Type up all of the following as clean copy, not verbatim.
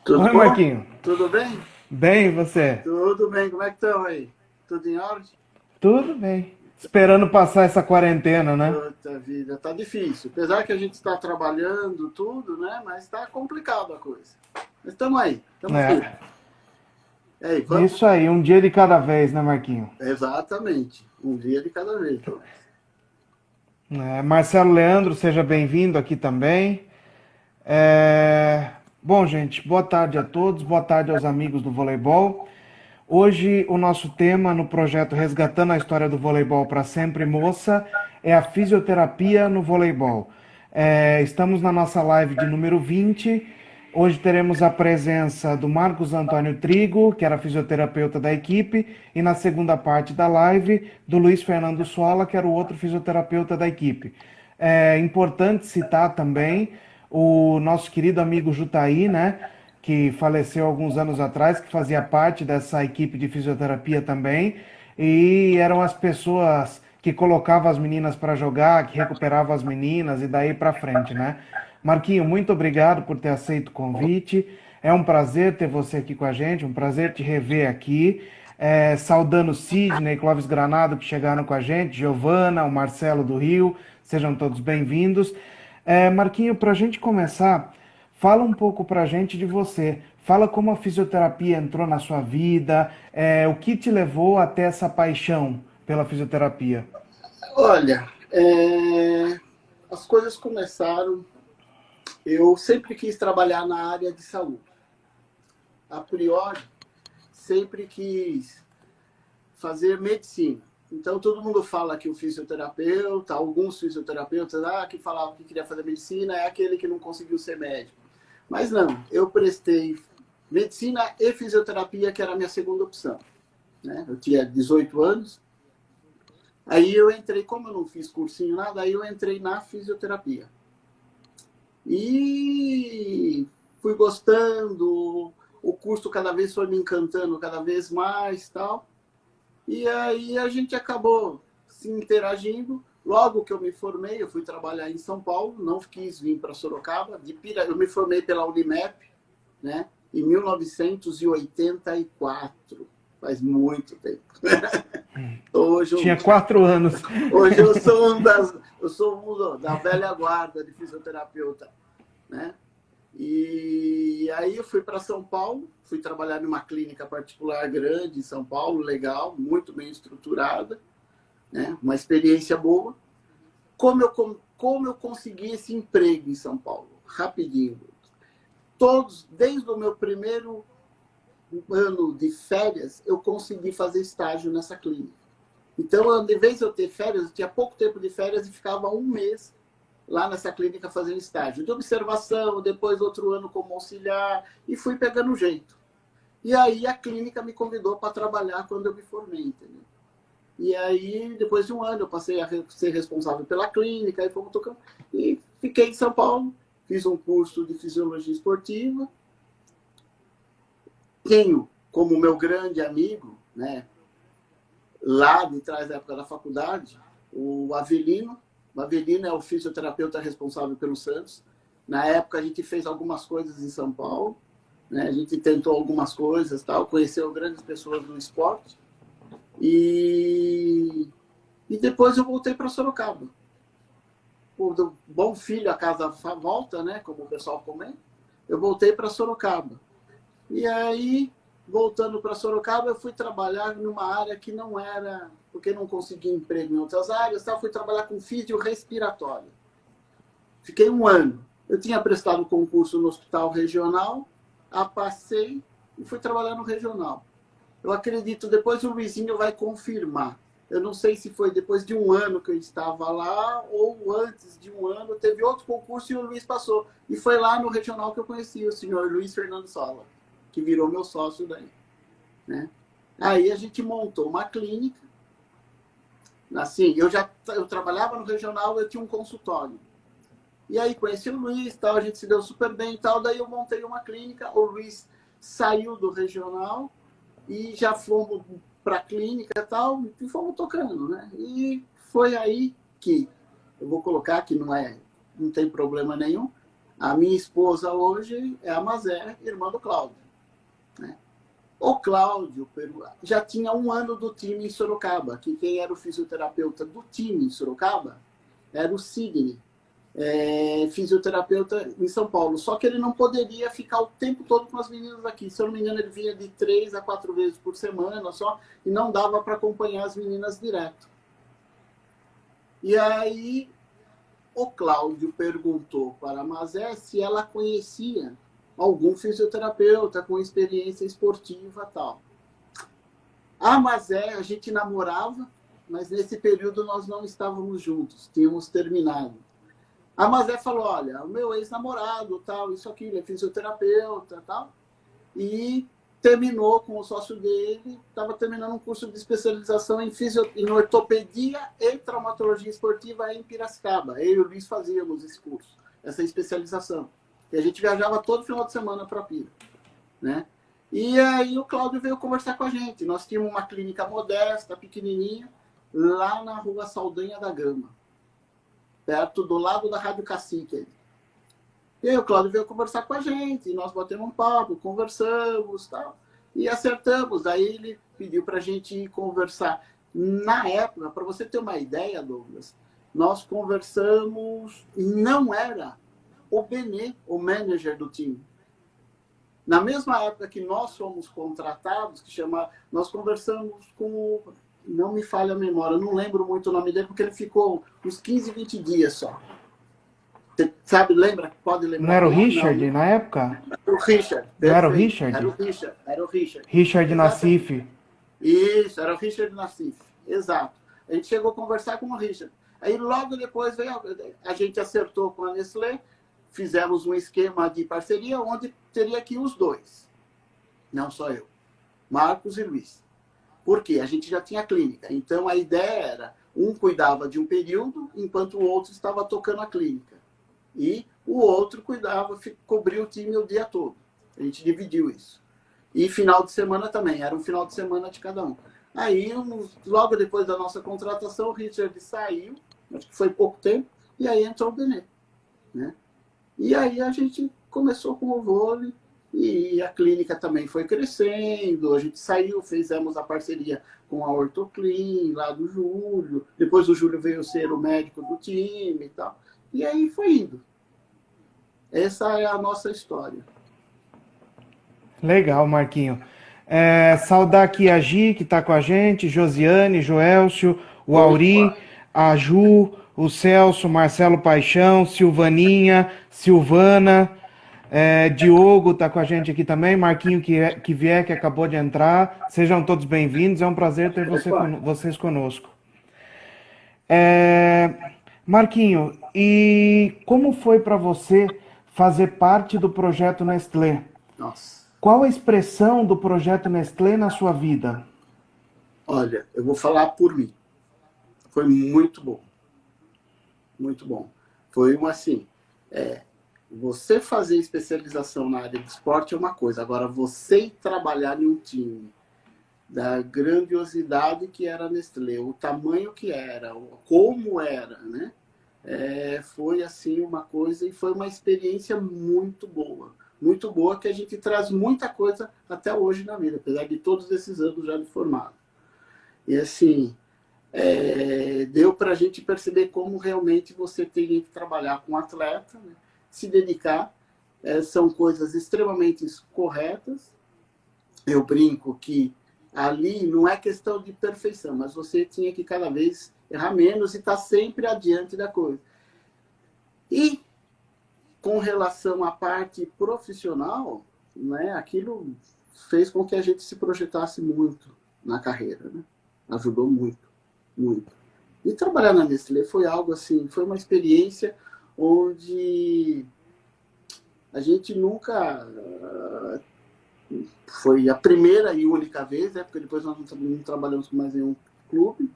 Tudo Oi, bom? Marquinho. Tudo bem? Bem, e você? Tudo bem, como é que estão aí? Tudo em ordem? Tudo bem. Esperando passar essa quarentena, né? Puta vida, tá difícil. Apesar que a gente está trabalhando tudo, né? Mas está complicado a coisa. Mas estamos firmes. É. E aí, vamos? Isso aí, um dia de cada vez, né, Marquinho? Exatamente. Um dia de cada vez, Tomás. Marcelo Leandro, seja bem-vindo aqui também. Bom, gente, boa tarde a todos, boa tarde aos amigos do voleibol. Hoje o nosso tema no projeto Resgatando a História do Voleibol para Sempre Moça é a fisioterapia no voleibol. Estamos na nossa live de número 20. Hoje teremos a presença do Marcos Antônio Trigo, que era fisioterapeuta da equipe, e na segunda parte da live, do Luiz Fernando Sola, que era o outro fisioterapeuta da equipe. É importante citar também o nosso querido amigo Jutaí, né? Que faleceu alguns anos atrás, que fazia parte dessa equipe de fisioterapia também, e eram as pessoas que colocavam as meninas para jogar, que recuperavam as meninas e daí para frente, né? Marquinho, muito obrigado por ter aceito o convite. É um prazer ter você aqui com a gente, um prazer te rever aqui. Saudando Sidney, Clóvis Granado, que chegaram com a gente, Giovana, o Marcelo do Rio, sejam todos bem-vindos. Marquinho, para a gente começar, fala um pouco para a gente de você. Fala como a fisioterapia entrou na sua vida, o que te levou até essa paixão pela fisioterapia. Olha, as coisas começaram. Eu sempre quis trabalhar na área de saúde. A priori, sempre quis fazer medicina. Então, todo mundo fala que o fisioterapeuta, alguns fisioterapeutas, que falavam que queria fazer medicina, é aquele que não conseguiu ser médico. Mas não, eu prestei medicina e fisioterapia, que era a minha segunda opção. Né? Eu tinha 18 anos, aí eu entrei, como eu não fiz cursinho, nada, aí eu entrei na fisioterapia. E fui gostando, o curso cada vez foi me encantando cada vez mais, tal. E aí a gente acabou se interagindo. Logo que eu me formei, eu fui trabalhar em São Paulo, não quis vir para Sorocaba. Eu me formei pela Unimep, né, em 1984. Faz muito tempo. Hoje eu, Tinha 4 anos. hoje eu sou um da velha guarda de fisioterapeuta, né? E aí eu fui para São Paulo, fui trabalhar numa clínica particular grande em São Paulo, legal, muito bem estruturada, né? Uma experiência boa. Como eu consegui esse emprego em São Paulo? Rapidinho. Desde o meu primeiro ano de férias, eu consegui fazer estágio nessa clínica. Então, de vez de eu ter férias, eu tinha pouco tempo de férias e ficava um mês lá nessa clínica fazendo estágio de observação, depois outro ano como auxiliar, e fui pegando o jeito. E aí a clínica me convidou para trabalhar quando eu me formei, entendeu? E aí, depois de um ano, eu passei a ser responsável pela clínica, e fomos tocando. E fiquei em São Paulo, fiz um curso de fisiologia esportiva. Tenho como meu grande amigo, né, lá de trás da época da faculdade, o Avelino. O Avelino é o fisioterapeuta responsável pelo Santos. Na época, a gente fez algumas coisas em São Paulo, né? A gente tentou algumas coisas, tal, conheceu grandes pessoas no esporte. E depois eu voltei para Sorocaba. O bom filho, a casa volta, né? Como o pessoal comenta. Eu voltei para Sorocaba. E aí, voltando para Sorocaba, eu fui trabalhar numa área que não era, porque não consegui emprego em outras áreas, tá? Fui trabalhar com físio respiratório. Fiquei um ano. Eu tinha prestado concurso no hospital regional, passei e fui trabalhar no regional. Eu acredito, depois o Luizinho vai confirmar. Eu não sei se foi depois de um ano que eu estava lá ou antes de um ano, teve outro concurso e o Luiz passou. E foi lá no regional que eu conheci o senhor Luiz Fernando Sola, que virou meu sócio daí, né? Aí a gente montou uma clínica. Assim, eu trabalhava no regional, eu tinha um consultório. E aí conheci o Luiz, tal, a gente se deu super bem e tal, daí eu montei uma clínica, o Luiz saiu do regional e já fomos para a clínica e tal, e fomos tocando, né? E foi aí que, eu vou colocar que não tem problema nenhum, A minha esposa hoje é a Mazé, irmã do Cláudio, né? O Cláudio já tinha 1 ano do time em Sorocaba, que quem era o fisioterapeuta do time em Sorocaba era o Sidney, fisioterapeuta em São Paulo. Só que ele não poderia ficar o tempo todo com as meninas aqui. Se eu não me engano, ele vinha de 3 a 4 vezes por semana só, e não dava para acompanhar as meninas direto. E aí o Cláudio perguntou para a Mazé se ela conhecia algum fisioterapeuta com experiência esportiva e tal. A Mazé, a gente namorava, mas nesse período nós não estávamos juntos, tínhamos terminado. A Mazé falou, olha, o meu ex-namorado, tal, isso aqui, ele é fisioterapeuta, tal, e terminou com o sócio dele, estava terminando um curso de especialização em ortopedia e traumatologia esportiva em Piracicaba. Eu e o Luiz fazíamos esse curso, essa especialização. E a gente viajava todo final de semana para Pira, né? E aí o Cláudio veio conversar com a gente. Nós tínhamos uma clínica modesta, pequenininha, lá na rua Saldanha da Gama, perto do lado da Rádio Cacique. E aí o Cláudio veio conversar com a gente, nós batemos um papo, conversamos, tal, e acertamos. Daí ele pediu para a gente conversar. Na época, para você ter uma ideia, Douglas, nós conversamos, não era o Benê, o manager do time. Na mesma época que nós fomos contratados, nós conversamos com, não me falha a memória, não lembro muito o nome dele, porque ele ficou uns 15, 20 dias só. Você sabe, lembra? Pode lembrar? Não era o Richard, na época? Era o Richard. Não era o Richard? Era o Richard. Richard Nassif. Isso, era o Richard Nassif. Exato. A gente chegou a conversar com o Richard. Aí logo depois a gente acertou com a Nestlé, fizemos um esquema de parceria onde teria que ir os dois. Não só eu. Marcos e Luiz. Por quê? A gente já tinha clínica. Então a ideia era, um cuidava de um período, enquanto o outro estava tocando a clínica. E o outro cuidava, cobria o time o dia todo. A gente dividiu isso. E final de semana também, era um final de semana de cada um. Aí, logo depois da nossa contratação, o Richard saiu, acho que foi pouco tempo, e aí entrou o Benê, né? E aí a gente começou com o vôlei, e a clínica também foi crescendo, a gente saiu, fizemos a parceria com a Ortoclin, lá do Júlio, depois o Júlio veio ser o médico do time e tal. E aí foi indo. Essa é a nossa história. Legal, Marquinho. Saudar aqui a Gi, que está com a gente, Josiane, Joelcio, o Auri, a Ju, o Celso, Marcelo Paixão, Silvaninha, Silvana, Diogo está com a gente aqui também, Marquinho que acabou de entrar. Sejam todos bem-vindos, é um prazer ter vocês conosco. Marquinho, e como foi para você fazer parte do projeto Nestlé? Nossa. Qual a expressão do projeto Nestlé na sua vida? Olha, eu vou falar por mim. Foi muito bom. Muito bom. Foi assim, você fazer especialização na área de esporte é uma coisa, agora você trabalhar em um time da grandiosidade que era a Nestlé, o tamanho que era, como era, né? Foi assim uma coisa e foi uma experiência muito boa, que a gente traz muita coisa até hoje na vida, apesar de todos esses anos já de formado. E assim, deu para a gente perceber como realmente você tem que trabalhar com o atleta, né? Se dedicar, são coisas extremamente corretas. Eu brinco que ali não é questão de perfeição, mas você tinha que cada vez errar menos e estar sempre adiante da coisa. E com relação à parte profissional, né, aquilo fez com que a gente se projetasse muito na carreira, né? Ajudou muito, muito. E trabalhar na Nestlé foi algo assim, foi uma experiência onde a gente nunca... Foi a primeira e única vez, porque depois nós não trabalhamos com mais nenhum clube,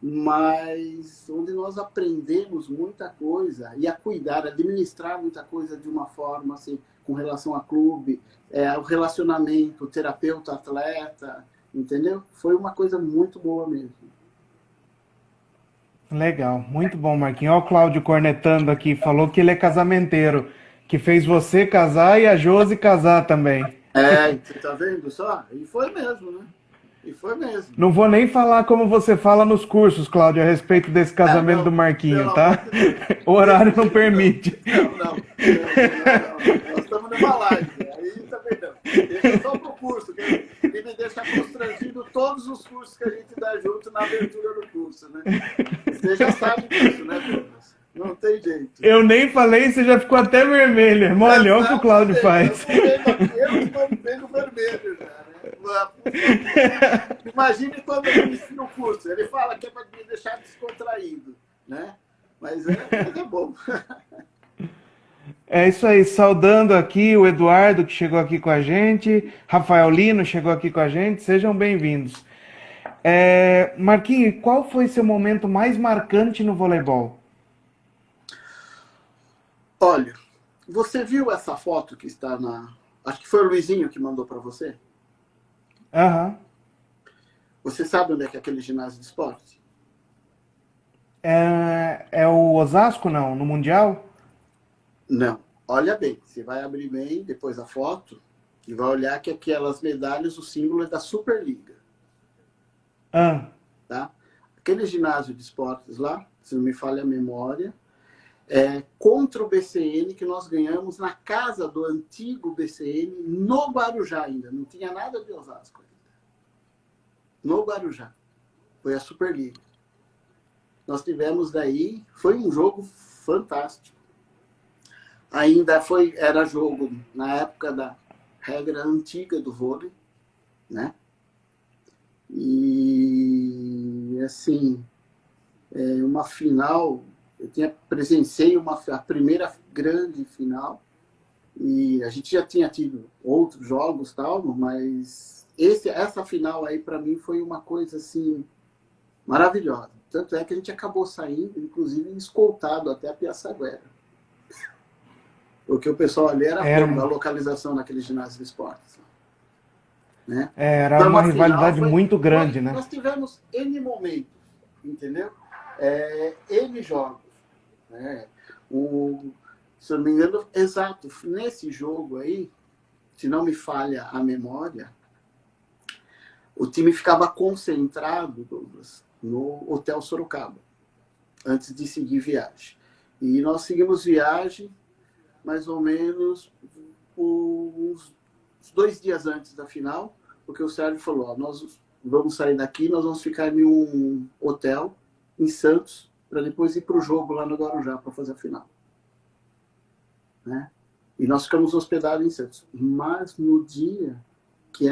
mas onde nós aprendemos muita coisa e a cuidar, a administrar muita coisa de uma forma assim, com relação a clube, o relacionamento terapeuta-atleta, entendeu? Foi uma coisa muito boa mesmo. Legal, muito bom, Marquinhos. Olha o Cláudio cornetando aqui, falou que ele é casamenteiro. Que fez você casar e a Josi casar também. Você tá vendo só? E foi mesmo, né? E foi mesmo. Não vou nem falar como você fala nos cursos, Cláudio, a respeito desse casamento do Não, Marquinho, pelo amor tá? de Deus. O Desse horário não jeito não. permite. Não. Nós estamos numa live. Aí também não. Deixa só pro curso, que ele me deixa constrangido todos os cursos que a gente dá junto na abertura do curso, né? Você já sabe disso, né, Douglas? Não tem jeito. Eu nem falei, você já ficou até vermelho, irmão. Olha o que o Cláudio faz. Eu estou vendo vermelho já, né? Imagine quando ele me ensina o curso. Ele fala que é para me deixar descontraído, né? Mas é bom. É isso aí, saudando aqui o Eduardo, que chegou aqui com a gente, Rafael Lino chegou aqui com a gente, sejam bem-vindos. Marquinhos, qual foi seu momento mais marcante no voleibol? Olha, você viu essa foto que está na... Acho que foi o Luizinho que mandou para você? Aham. Você sabe onde é que é aquele ginásio de esporte? É o Osasco, não? No Mundial? Não. Olha bem, você vai abrir bem depois a foto e vai olhar que aquelas medalhas, o símbolo é da Superliga. Ah. Tá? Aquele ginásio de esportes lá, se não me falha a memória, contra o BCN, que nós ganhamos na casa do antigo BCN, no Guarujá ainda. Não tinha nada de Osasco ainda. No Guarujá. Foi a Superliga. Nós tivemos daí, foi um jogo fantástico. Ainda era jogo na época da regra antiga do vôlei, né? E, assim, uma final, eu presenciei a primeira grande final, e a gente já tinha tido outros jogos, tal, mas essa final aí, para mim, foi uma coisa, assim, maravilhosa. Tanto é que a gente acabou saindo, inclusive, escoltado até a Piaçaguera. Porque o pessoal ali era a localização naquele ginásio de esportes. Né? Era então, uma rivalidade muito grande, né? Nós tivemos N momentos, entendeu? N jogos. Né? Se eu não me engano, exato, nesse jogo aí, se não me falha a memória, o time ficava concentrado, Douglas, no Hotel Sorocaba, antes de seguir viagem. E nós seguimos viagem mais ou menos uns 2 dias antes da final, porque o Sérgio falou, ó, nós vamos sair daqui, nós vamos ficar em um hotel em Santos, para depois ir para o jogo lá no Guarujá, para fazer a final. Né? E nós ficamos hospedados em Santos. Mas no dia que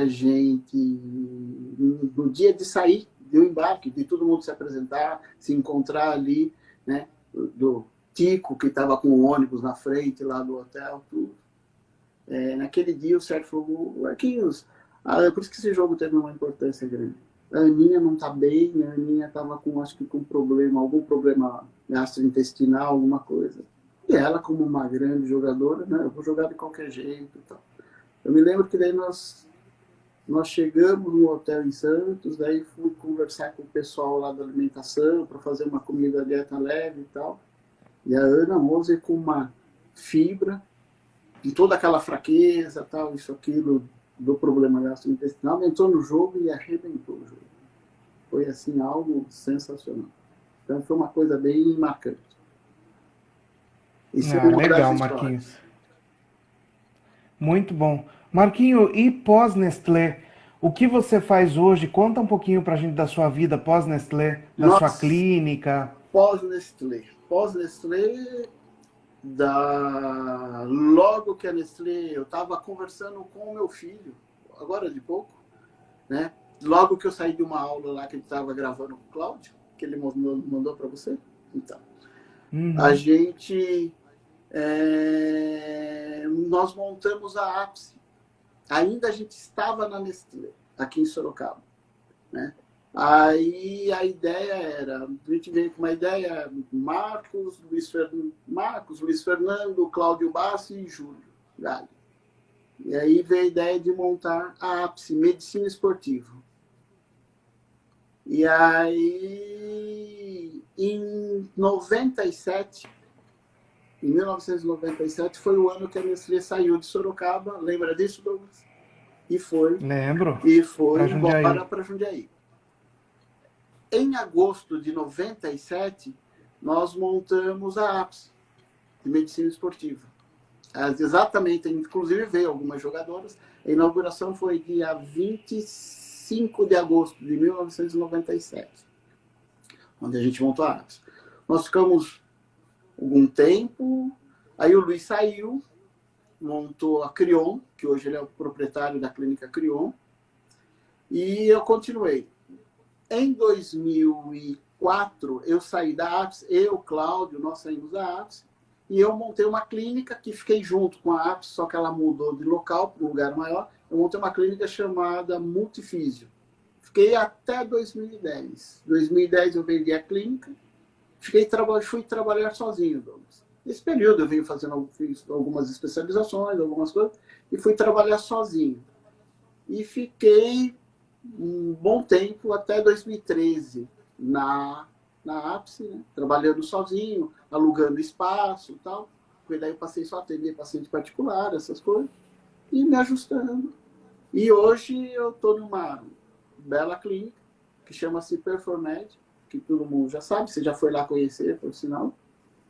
no dia de sair, do embarque, de todo mundo se apresentar, se encontrar ali, né, do Tico, que estava com o ônibus na frente lá do hotel, tudo. Naquele dia o Sérgio falou, Marquinhos, por isso que esse jogo teve uma importância grande. A Aninha não está bem, a Aninha estava acho que com algum problema gastrointestinal, alguma coisa. E ela, como uma grande jogadora, né, eu vou jogar de qualquer jeito. Tal. Eu me lembro que daí nós chegamos no hotel em Santos, daí fui conversar com o pessoal lá da alimentação para fazer uma comida dieta leve e tal. E a Ana Moser com uma fibra, e toda aquela fraqueza, tal, isso, aquilo, do problema gastrointestinal, entrou no jogo e arrebentou o jogo. Foi, assim, algo sensacional. Então, foi uma coisa bem marcante. Isso legal, Marquinhos. Muito bom. Marquinho, e pós-Nestlé? O que você faz hoje? Conta um pouquinho pra gente da sua vida pós-Nestlé, da sua clínica. Pós-Nestlé, logo que a Nestlé, eu estava conversando com o meu filho, agora de pouco, né? Logo que eu saí de uma aula lá que ele estava gravando com o Cláudio, que ele mandou para você. Então, a gente, nós montamos a Ápice. Ainda a gente estava na Nestlé, aqui em Sorocaba, né? Aí a ideia era, a gente veio com uma ideia, Marcos, Luiz Fernando, Cláudio Bassi e Júlio Galho. E aí veio a ideia de montar a Ápice, Medicina Esportiva. E aí, em 97, em 1997, foi o ano que a Nestlé saiu de Sorocaba. Lembra disso, Douglas? Lembro. E foi Pra Jundiaí. embora para Jundiaí. Em agosto de 97, nós montamos a APS, de Medicina Esportiva. Exatamente, inclusive veio algumas jogadoras. A inauguração foi dia 25 de agosto de 1997, onde a gente montou a APS. Nós ficamos algum tempo, aí o Luiz saiu, montou a Crion, que hoje ele é o proprietário da clínica Crion, e eu continuei. Em 2004, eu saí da APS, Cláudio, nós saímos da APS, e eu montei uma clínica que fiquei junto com a APS, só que ela mudou de local para um lugar maior. Eu montei uma clínica chamada Multifísio. Fiquei até 2010. Em 2010 eu vendi a clínica, fui trabalhar sozinho, Douglas. Nesse período eu fiz algumas especializações, algumas coisas, e fui trabalhar sozinho. E fiquei um bom tempo, até 2013, na ápice, né? Trabalhando sozinho, alugando espaço e tal. Porque daí eu passei só a atender paciente particular, essas coisas, e me ajustando. E hoje eu estou numa bela clínica, que chama-se Performed, que todo mundo já sabe, você já foi lá conhecer, por sinal,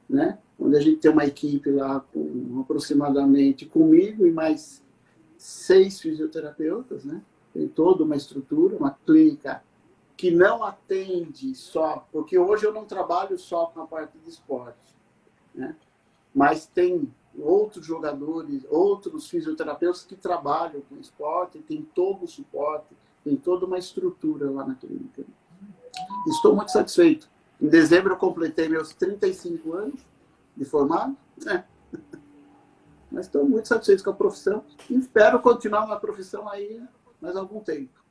né? Onde a gente tem uma equipe lá com aproximadamente comigo e mais 6 fisioterapeutas, né? Tem toda uma estrutura, uma clínica que não atende só, porque hoje eu não trabalho só com a parte de esporte, né? Mas tem outros jogadores, outros fisioterapeutas que trabalham com esporte, tem todo o suporte, tem toda uma estrutura lá na clínica. Estou muito satisfeito. Em dezembro eu completei meus 35 anos de formado, né? Mas estou muito satisfeito com a profissão e espero continuar na profissão aí mais algum tempo.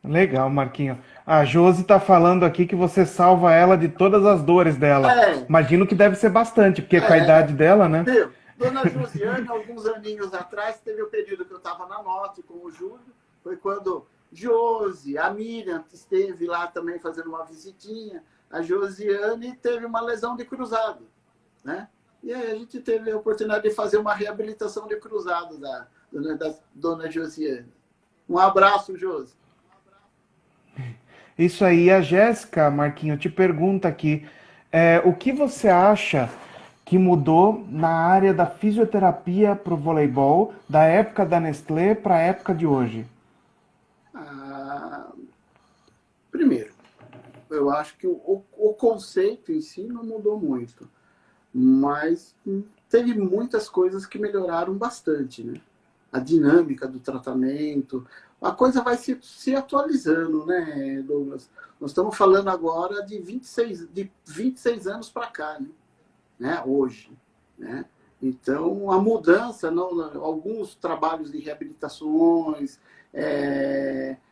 Legal, Marquinho. A Josi está falando aqui que você salva ela de todas as dores dela. Imagino que deve ser bastante, porque com a idade dela, né? Viu? Dona Josiane, alguns aninhos atrás, teve o período que eu estava na Norte com o Júlio, foi quando Josi, a Miriam, que esteve lá também fazendo uma visitinha, a Josiane teve uma lesão de cruzado, né? E aí a gente teve a oportunidade de fazer uma reabilitação de cruzado da Dona Josiane. Um abraço, Josi. Isso aí. A Jéssica, Marquinho, te pergunta aqui, o que você acha que mudou na área da fisioterapia para o voleibol, da época da Nestlé para a época de hoje? Primeiro, eu acho que o conceito em si não mudou muito, mas teve muitas coisas que melhoraram bastante, né? A dinâmica do tratamento, a coisa vai se atualizando, né, Douglas? Nós estamos falando agora de 26 anos para cá, né? Hoje, né? Então, a mudança, alguns trabalhos de reabilitações,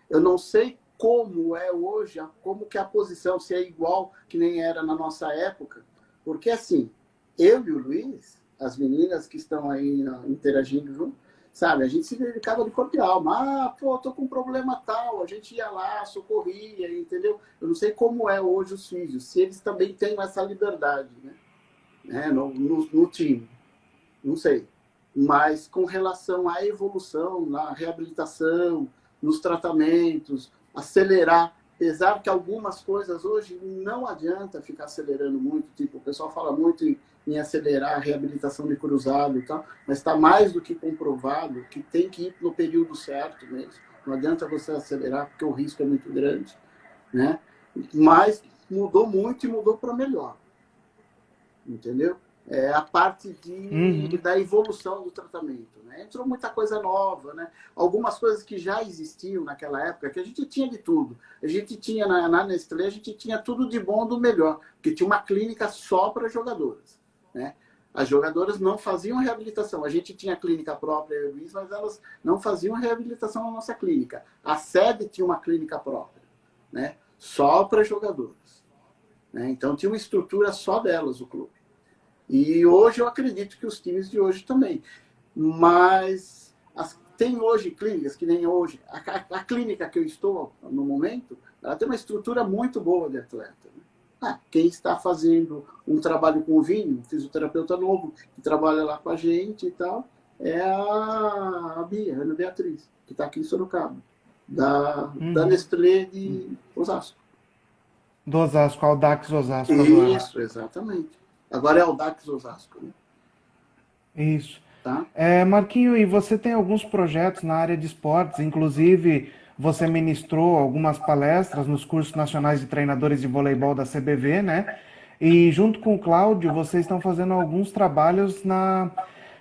eu não sei como é hoje, como que é a posição, se é igual que nem era na nossa época, porque assim, eu e o Luiz, as meninas que estão aí interagindo junto, sabe, a gente se dedicava de corpo e alma. Tô com um problema tal, a gente ia lá, socorria, entendeu? Eu não sei como é hoje os físios, se eles também têm essa liberdade, né? No time, não sei. Mas com relação à evolução, na reabilitação, nos tratamentos, acelerar, apesar que algumas coisas hoje não adianta ficar acelerando muito, tipo, o pessoal fala muito em acelerar a reabilitação de cruzado e tal, mas está mais do que comprovado que tem que ir no período certo mesmo. Não adianta você acelerar, porque o risco é muito grande, né? Mas mudou muito e mudou para melhor. Entendeu? A parte da evolução do tratamento, né? Entrou muita coisa nova, né? Algumas coisas que já existiam naquela época, que a gente tinha de tudo. A gente tinha, na Nestlé, a gente tinha tudo de bom do melhor, porque tinha uma clínica só para jogadoras, né? As jogadoras não faziam reabilitação. A gente tinha clínica própria, mas elas não faziam reabilitação na nossa clínica. A sede tinha uma clínica própria, né? Só para jogadoras, né? Então tinha uma estrutura só delas, o clube. E hoje eu acredito que os times de hoje também. Mas tem hoje clínicas que nem hoje. A clínica que eu estou no momento, ela tem uma estrutura muito boa de atleta, né? Quem está fazendo um trabalho com o Vini, um fisioterapeuta novo, que trabalha lá com a gente e tal, é a Bia, a Ana Beatriz, que está aqui em Sorocaba, da Nestlé de Osasco. Do Osasco, Audax Osasco agora. Isso, exatamente. Agora é Audax Osasco, né? Isso. Tá? Marquinho, e você tem alguns projetos na área de esportes, inclusive você ministrou algumas palestras nos cursos nacionais de treinadores de voleibol da CBV, né? E junto com o Cláudio, vocês estão fazendo alguns trabalhos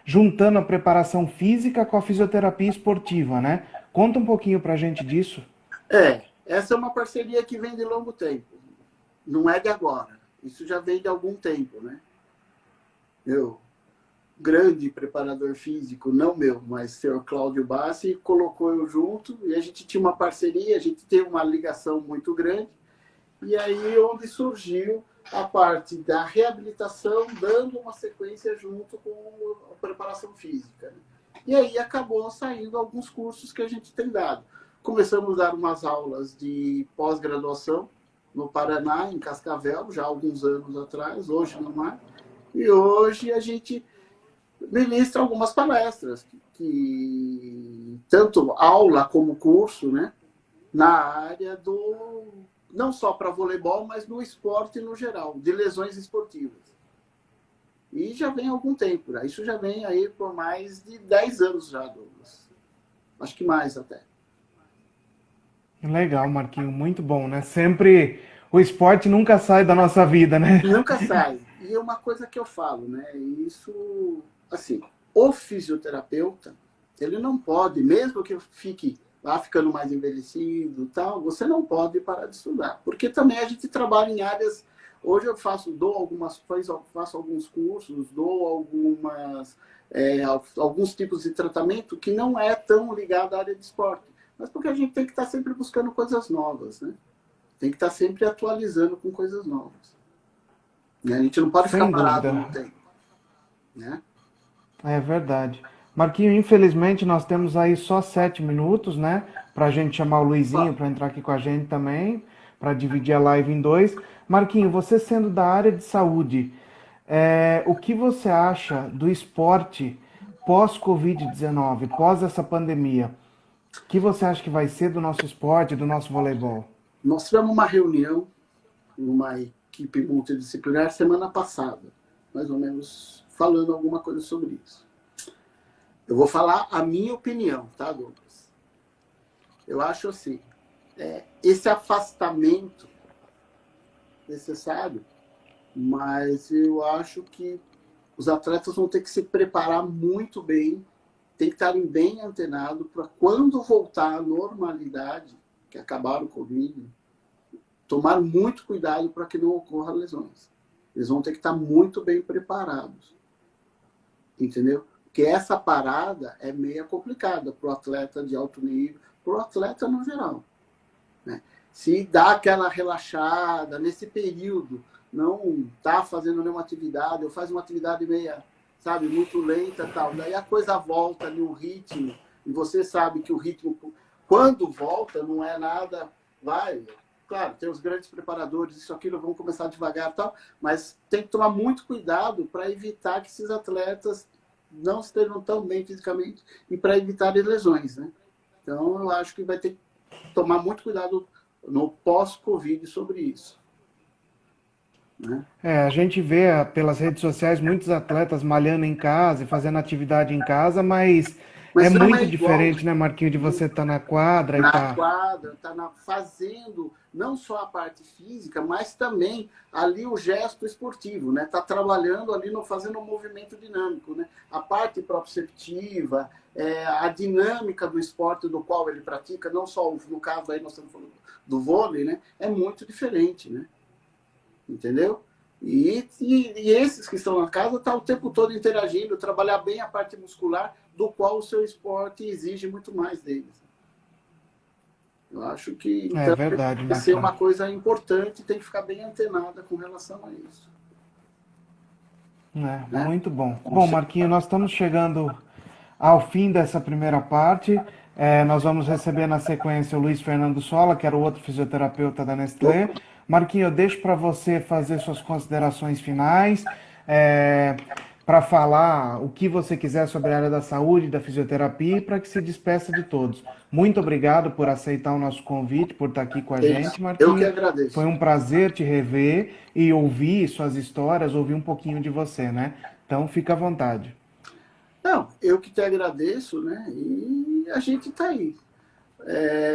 juntando a preparação física com a fisioterapia esportiva, né? Conta um pouquinho pra gente disso. Essa é uma parceria que vem de longo tempo. Não é de agora. Isso já vem de algum tempo, né? Eu, grande preparador físico, não meu, mas o senhor Cláudio Bassi, colocou eu junto e a gente tinha uma parceria, a gente teve uma ligação muito grande. E aí onde surgiu a parte da reabilitação, dando uma sequência junto com a preparação física, né? E aí acabou saindo alguns cursos que a gente tem dado. Começamos a dar umas aulas de pós-graduação no Paraná, em Cascavel, já há alguns anos atrás, hoje não mais. E hoje a gente ministra algumas palestras, que tanto aula como curso, né, na área não só para voleibol, mas no esporte no geral, de lesões esportivas. E já vem há algum tempo, né? Isso já vem aí por mais de 10 anos já, Douglas. Acho que mais até. Legal, Marquinho, muito bom, né? Sempre o esporte nunca sai da nossa vida, né? Nunca sai. E é uma coisa que eu falo, né? Isso, assim, o fisioterapeuta, ele não pode, mesmo que fique lá ficando mais envelhecido, tal, você não pode parar de estudar, porque também a gente trabalha em áreas. Hoje eu faço alguns cursos, alguns tipos de tratamento que não é tão ligado à área de esporte, mas porque a gente tem que estar sempre buscando coisas novas, né? Tem que estar sempre atualizando com coisas novas. A gente não pode ficar parado no tempo, né? É verdade. Marquinho, infelizmente nós temos aí só 7 minutos, né? Pra gente chamar o Luizinho para entrar aqui com a gente também, para dividir a live em dois. Marquinho, você sendo da área de saúde, o que você acha do esporte pós-Covid-19, pós essa pandemia? O que você acha que vai ser do nosso esporte, do nosso voleibol? Nós tivemos uma reunião, uma equipe multidisciplinar, semana passada, mais ou menos falando alguma coisa sobre isso. Eu vou falar a minha opinião, tá, Douglas? Eu acho assim, esse afastamento necessário, mas eu acho que os atletas vão ter que se preparar muito bem, tem que estarem bem antenados para quando voltar à normalidade, que acabaram o Covid, tomar muito cuidado para que não ocorra lesões. Eles vão ter que estar muito bem preparados. Entendeu? Porque essa parada é meio complicada para o atleta de alto nível, para o atleta no geral, né? Se dá aquela relaxada nesse período, não está fazendo nenhuma atividade, ou faz uma atividade meia, sabe, muito lenta e tal, daí a coisa volta ali, um ritmo, e você sabe que o ritmo, quando volta, não é nada, claro, tem os grandes preparadores, isso, aquilo, vão começar devagar e tal, mas tem que tomar muito cuidado para evitar que esses atletas não estejam tão bem fisicamente e para evitar lesões, né? Então, eu acho que vai ter que tomar muito cuidado no pós-Covid sobre isso, né? A gente vê pelas redes sociais muitos atletas malhando em casa e fazendo atividade em casa, mas é não muito é igual, diferente, né, Marquinho, de você estar na quadra e na quadra, fazendo não só a parte física, mas também ali o gesto esportivo, né? Tá trabalhando ali, fazendo um movimento dinâmico, né? A parte proprioceptiva, a dinâmica do esporte do qual ele pratica, não só no caso aí nós estamos falando do vôlei, né? É muito diferente, né? Entendeu? E esses que estão na casa estão o tempo todo interagindo, trabalhar bem a parte muscular, do qual o seu esporte exige muito mais deles. Eu acho que então, verdade, vai ser uma coisa importante, tem que ficar bem antenada com relação a isso. Né? Muito bom. Bom, Marquinho, nós estamos chegando ao fim dessa primeira parte. Nós vamos receber na sequência o Luiz Fernando Sola, que era o outro fisioterapeuta da Nestlé. Marquinho, eu deixo para você fazer suas considerações finais, para falar o que você quiser sobre a área da saúde, da fisioterapia, para que se despeça de todos. Muito obrigado por aceitar o nosso convite, por estar aqui com a É isso. gente, Eu que Marquinho. Foi agradeço. um prazer te rever e ouvir suas histórias, ouvir um pouquinho de você, né? Então, fica à vontade. Não, eu que te agradeço, né? E a gente está aí.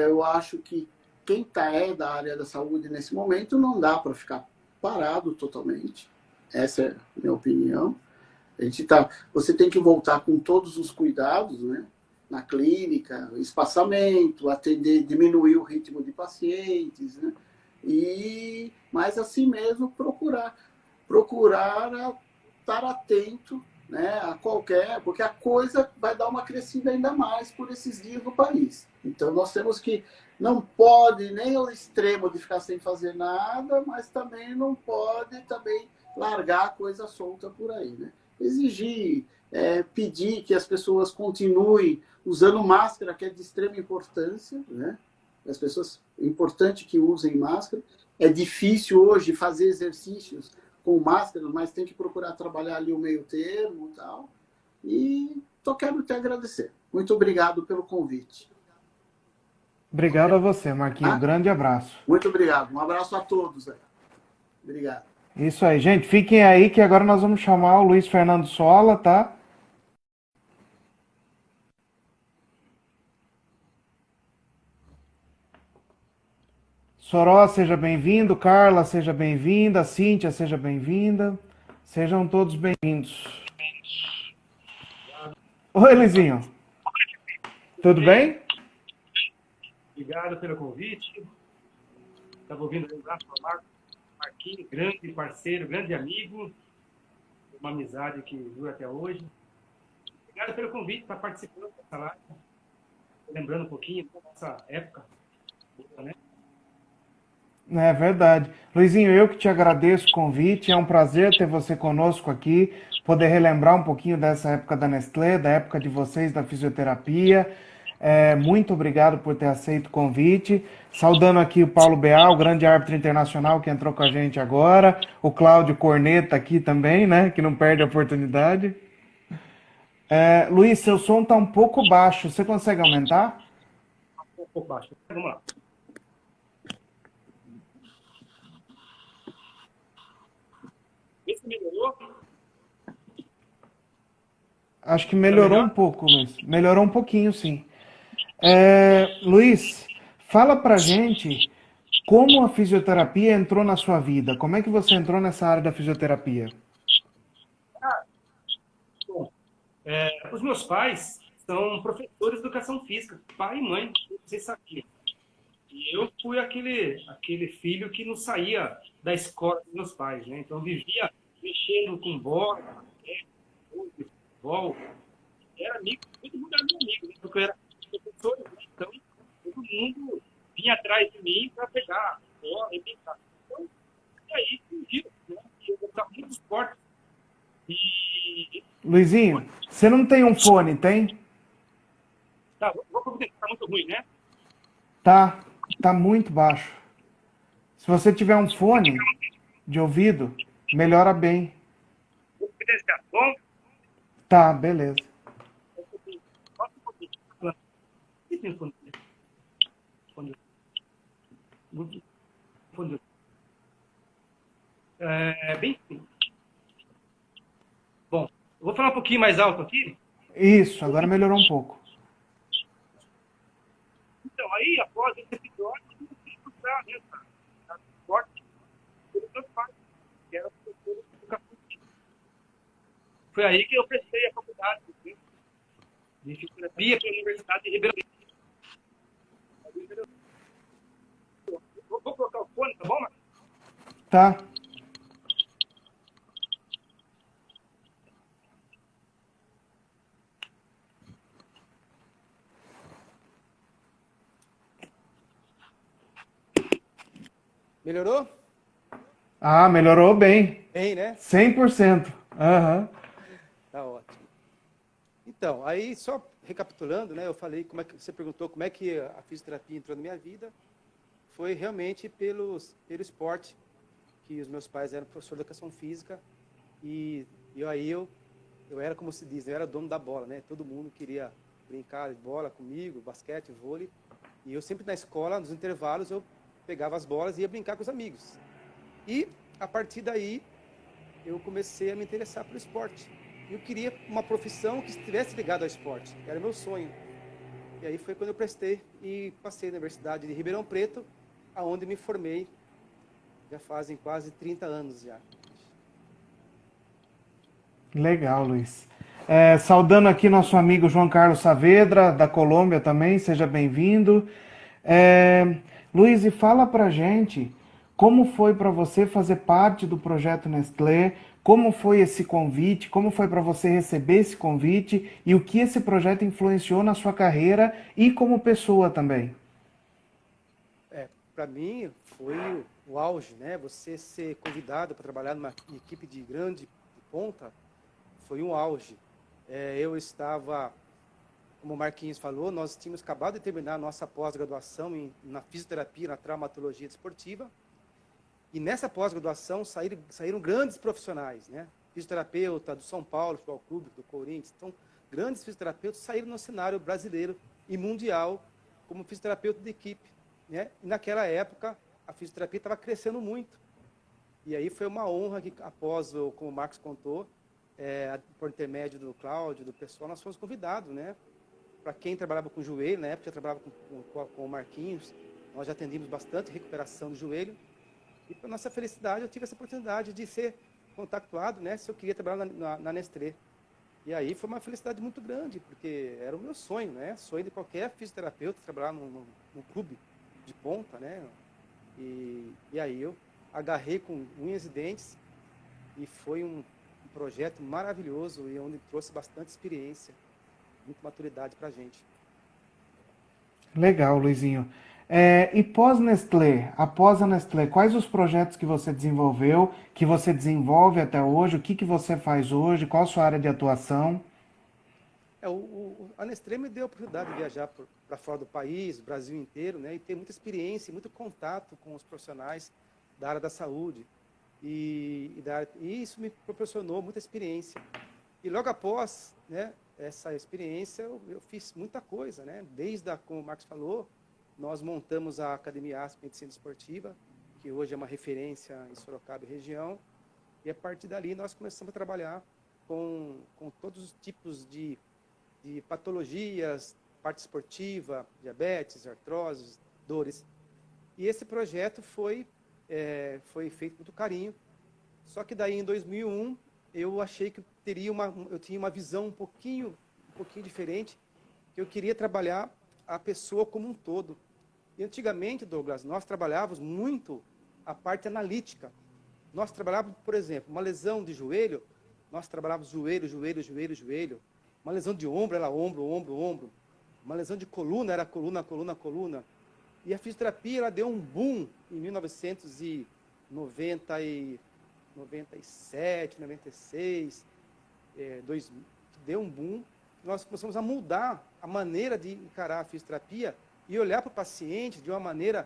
Eu acho que quem da área da saúde nesse momento não dá para ficar parado totalmente. Essa é a minha opinião. Você tem que voltar com todos os cuidados, né? Na clínica, espaçamento, atender, diminuir o ritmo de pacientes, né? Mas assim mesmo procurar estar atento, né, a qualquer, porque a coisa vai dar uma crescida ainda mais por esses dias no país. Então nós temos que, não pode nem ao extremo de ficar sem fazer nada, mas também não pode também largar a coisa solta por aí, né? Exigir, pedir que as pessoas continuem usando máscara, que é de extrema importância, né? As pessoas, é importante que usem máscara. É difícil hoje fazer exercícios com máscara, mas tem que procurar trabalhar ali o meio termo e tal. E só quero te agradecer. Muito obrigado pelo convite. Obrigado a você, Marquinho. Um Ah, grande abraço. muito obrigado. Um abraço a todos aí. Obrigado. Isso aí, gente. Fiquem aí que agora nós vamos chamar o Luiz Fernando Sola, tá? Soró, seja bem-vindo. Carla, seja bem-vinda. Cíntia, seja bem-vinda. Sejam todos bem-vindos. Oi, Luizinho. Tudo bem? Obrigado pelo convite. Estava ouvindo um abraço para Marquinhos, grande parceiro, grande amigo, uma amizade que dura até hoje. Obrigado pelo convite para participar dessa live. Lembrando um pouquinho da nossa época, né? É verdade. Luizinho, eu que te agradeço o convite. É um prazer ter você conosco aqui, poder relembrar um pouquinho dessa época da Nestlé, da época de vocês da fisioterapia. Muito obrigado por ter aceito o convite. Saudando aqui o Paulo Beal, o grande árbitro internacional que entrou com a gente agora. O Cláudio Corneta aqui também, né? Que não perde a oportunidade. Luiz, seu som está um pouco baixo. Você consegue aumentar? Um pouco baixo. Vamos lá. Vê se melhorou. Acho que melhorou um pouco, Luiz. Melhorou um pouquinho, sim. Luiz, fala pra gente como a fisioterapia entrou na sua vida. Como é que você entrou nessa área da fisioterapia? Bom, os meus pais são professores de educação física, pai e mãe, vocês sabiam. E eu fui aquele filho que não saía da escola dos meus pais, né? Então eu vivia mexendo com bola, futebol. Era amigo, todo mundo era meu amigo, né? Porque eu era professor, então todo mundo vinha atrás de mim para pegar bola e brincar. Então, e aí surgiu, né? E eu gostava muito de esporte. E Luizinho, você não tem um fone, tem? tá, vou providenciar, tá muito ruim, né? Tá muito baixo. Se você tiver um fone de ouvido, melhora bem. Vou providenciar, bom? Tá, beleza. Bem. Bom, eu vou falar um pouquinho mais alto aqui. Isso, agora melhorou um pouco. Então, aí, após esse episódio, eu fui estudar, né, esporte, pelos meus pais, que eram professores de educação física. Foi aí que eu prestei a faculdade de fisioterapia pela Universidade de Ribeirão Preto. Vou colocar o fone, tá bom, Marcos? Tá. Melhorou? Ah, melhorou bem. Bem, né? 100%. Aham. Tá ótimo. Então, aí só recapitulando, né? Eu falei como é que você perguntou como é que a fisioterapia entrou na minha vida. foi realmente pelo esporte, que os meus pais eram professores de educação física, e eu era, como se diz, eu era dono da bola, né? Todo mundo queria brincar de bola comigo, basquete, vôlei, e eu sempre na escola, nos intervalos, eu pegava as bolas e ia brincar com os amigos. E, a partir daí, eu comecei a me interessar pelo esporte. Eu queria uma profissão que estivesse ligada ao esporte, era o meu sonho. E aí foi quando eu prestei e passei na Universidade de Ribeirão Preto, aonde me formei, já fazem quase 30 anos já. Legal, Luiz. Saudando aqui nosso amigo João Carlos Saavedra, da Colômbia também, seja bem-vindo. Luiz, e fala pra gente como foi para você fazer parte do projeto Nestlé, como foi esse convite, como foi para você receber esse convite e o que esse projeto influenciou na sua carreira e como pessoa também. Para mim foi o auge, né? Você ser convidado para trabalhar numa equipe de grande ponta foi um auge. Eu estava, como o Marquinhos falou, nós tínhamos acabado de terminar a nossa pós-graduação na fisioterapia, na traumatologia desportiva. E nessa pós-graduação saíram grandes profissionais, né? Fisioterapeuta do São Paulo, Futebol Clube, do Corinthians. Então, grandes fisioterapeutas saíram no cenário brasileiro e mundial como fisioterapeuta de equipe, né? E naquela época, a fisioterapia estava crescendo muito. E aí foi uma honra que, após, como o Marcos contou, por intermédio do Cláudio, do pessoal, nós fomos convidados, né? Para quem trabalhava com joelho, na época eu trabalhava com o Marquinhos, nós já atendíamos bastante recuperação do joelho. E, para nossa felicidade, eu tive essa oportunidade de ser contactado, né, se eu queria trabalhar na Nestlé. E aí foi uma felicidade muito grande, porque era o meu sonho, né? Sonho de qualquer fisioterapeuta trabalhar num clube de ponta, né? E aí eu agarrei com unhas e dentes e foi um projeto maravilhoso e onde trouxe bastante experiência, muita maturidade para a gente. Legal, Luizinho. E pós-Nestlé, após a Nestlé, quais os projetos que você desenvolveu, que você desenvolve até hoje? O que você faz hoje? Qual a sua área de atuação? A Nestlé me deu a oportunidade de viajar para fora do país, Brasil inteiro, né, e ter muita experiência, muito contato com os profissionais da área da saúde. E isso me proporcionou muita experiência. E logo após, né, essa experiência, eu fiz muita coisa, né? Como o Marcos falou, nós montamos a Academia ASP Medicina Esportiva, que hoje é uma referência em Sorocaba e região, e a partir dali nós começamos a trabalhar com todos os tipos de patologias, parte esportiva, diabetes, artroses, dores. E esse projeto foi feito com muito carinho, só que daí em 2001 eu achei que eu tinha uma visão um pouquinho diferente, que eu queria trabalhar a pessoa como um todo. E antigamente, Douglas, nós trabalhávamos muito a parte analítica. Nós trabalhávamos, por exemplo, uma lesão de joelho, nós trabalhávamos joelho, joelho, joelho, joelho. Uma lesão de ombro era ombro, ombro, ombro. Uma lesão de coluna era coluna, coluna, coluna. E a fisioterapia ela deu um boom em 1997, 96, 2000, deu um boom. Nós começamos a mudar a maneira de encarar a fisioterapia e olhar para o paciente de uma maneira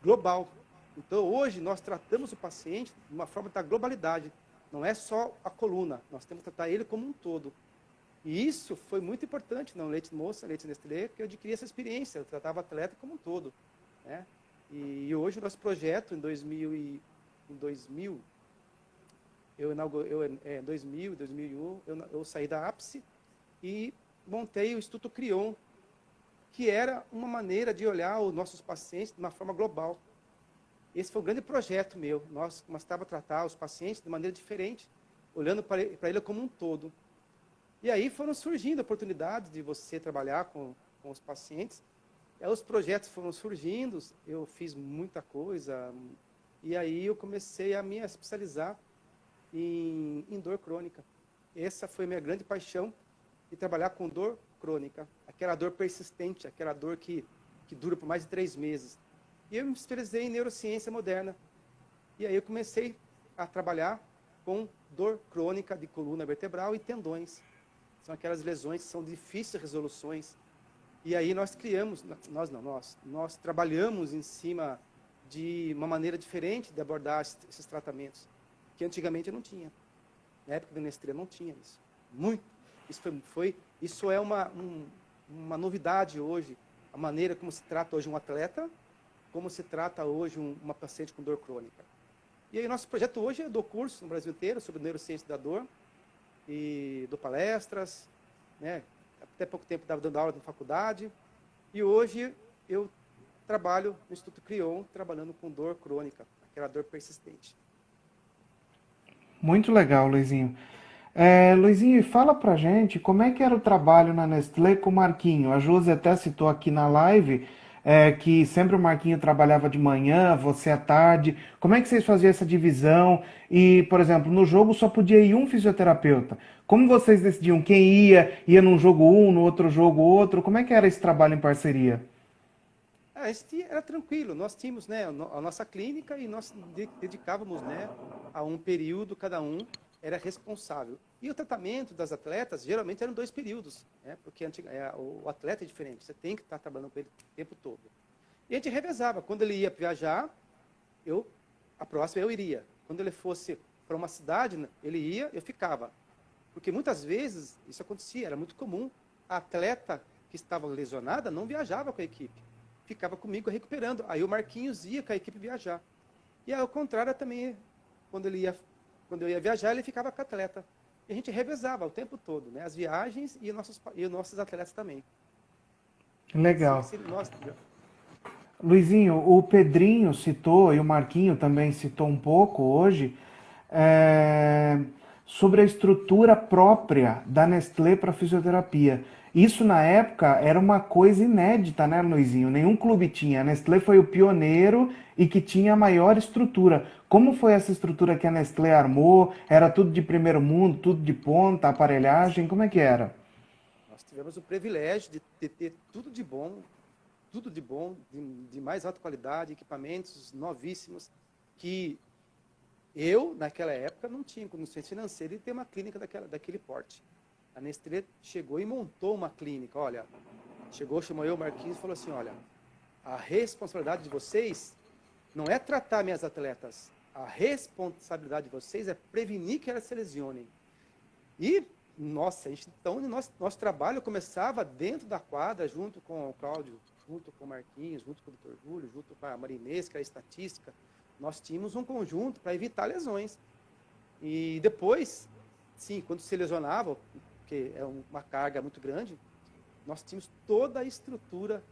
global. Então, hoje, nós tratamos o paciente de uma forma da globalidade. Não é só a coluna, nós temos que tratar ele como um todo. E isso foi muito importante no Leite Moça, Leite Nestlé, porque eu adquiri essa experiência, eu tratava o atleta como um todo, né? E hoje o nosso projeto, em 2000, 2001, eu saí da ápice e montei o Instituto Crion, que era uma maneira de olhar os nossos pacientes de uma forma global. Esse foi um grande projeto meu. Nós começávamos a tratar os pacientes de maneira diferente, olhando para ele como um todo. E aí foram surgindo oportunidades de você trabalhar com os pacientes. E aí os projetos foram surgindo, eu fiz muita coisa. E aí eu comecei a me especializar em dor crônica. Essa foi a minha grande paixão, de trabalhar com dor crônica. Aquela dor persistente, aquela dor que dura por mais de 3 meses. E eu me especializei em neurociência moderna. E aí eu comecei a trabalhar com dor crônica de coluna vertebral e tendões. São aquelas lesões que são de difíceis resoluções. E aí nós criamos, nós trabalhamos em cima de uma maneira diferente de abordar esses tratamentos, que antigamente não tinha. Na época da Nestlé não tinha isso. Muito. Isso é uma novidade hoje, a maneira como se trata hoje um atleta, como se trata hoje uma paciente com dor crônica. E aí nosso projeto hoje é do curso no Brasil inteiro sobre neurociência da dor, e dou palestras, né? Até pouco tempo estava dando aula na faculdade, e hoje eu trabalho no Instituto Crion, trabalhando com dor crônica, aquela dor persistente. Muito legal, Luizinho. Luizinho, fala pra gente como é que era o trabalho na Nestlé com o Marquinho. A Josi até citou aqui na live que sempre o Marquinho trabalhava de manhã, você à tarde. Como é que vocês faziam essa divisão? E, por exemplo, no jogo só podia ir um fisioterapeuta. Como vocês decidiam quem ia num jogo um, no outro jogo outro? Como é que era esse trabalho em parceria? Era tranquilo, nós tínhamos, né, a nossa clínica e nós dedicávamos, né, a um período, cada um era responsável. E o tratamento das atletas geralmente eram 2 períodos, né, porque o atleta é diferente, você tem que estar trabalhando com ele o tempo todo. E a gente revezava, quando ele ia viajar, a próxima eu iria. Quando ele fosse para uma cidade, ele ia, eu ficava. Porque muitas vezes isso acontecia, era muito comum, a atleta que estava lesionada não viajava com a equipe. Ficava comigo recuperando. Aí o Marquinhos ia com a equipe viajar. E ao contrário também, quando eu ia viajar, ele ficava com a atleta. E a gente revezava o tempo todo, né? As viagens e os nossos atletas também. Legal. Nós... Luizinho, o Pedrinho citou, e o Marquinho também citou um pouco hoje, sobre a estrutura própria da Nestlé para fisioterapia. Isso, na época, era uma coisa inédita, né, Luizinho? Nenhum clube tinha. A Nestlé foi o pioneiro e que tinha a maior estrutura. Como foi essa estrutura que a Nestlé armou? Era tudo de primeiro mundo, tudo de ponta, aparelhagem? Como é que era? Nós tivemos o privilégio de ter tudo de bom, de mais alta qualidade, equipamentos novíssimos, que eu, naquela época, não tinha condições financeiras de ter uma clínica daquele porte. A Nestlé chegou e montou uma clínica. Olha, chamou eu, Marquinhos, e falou assim, olha, a responsabilidade de vocês não é tratar minhas atletas, a responsabilidade de vocês é prevenir que elas se lesionem. E, nossa, então, nosso trabalho começava dentro da quadra, junto com o Cláudio, junto com o Marquinhos, junto com o Dr. Júlio, junto com a Marinês, que era a estatística. Nós tínhamos um conjunto para evitar lesões. E depois, sim, quando se lesionava, porque é uma carga muito grande, nós tínhamos toda a estrutura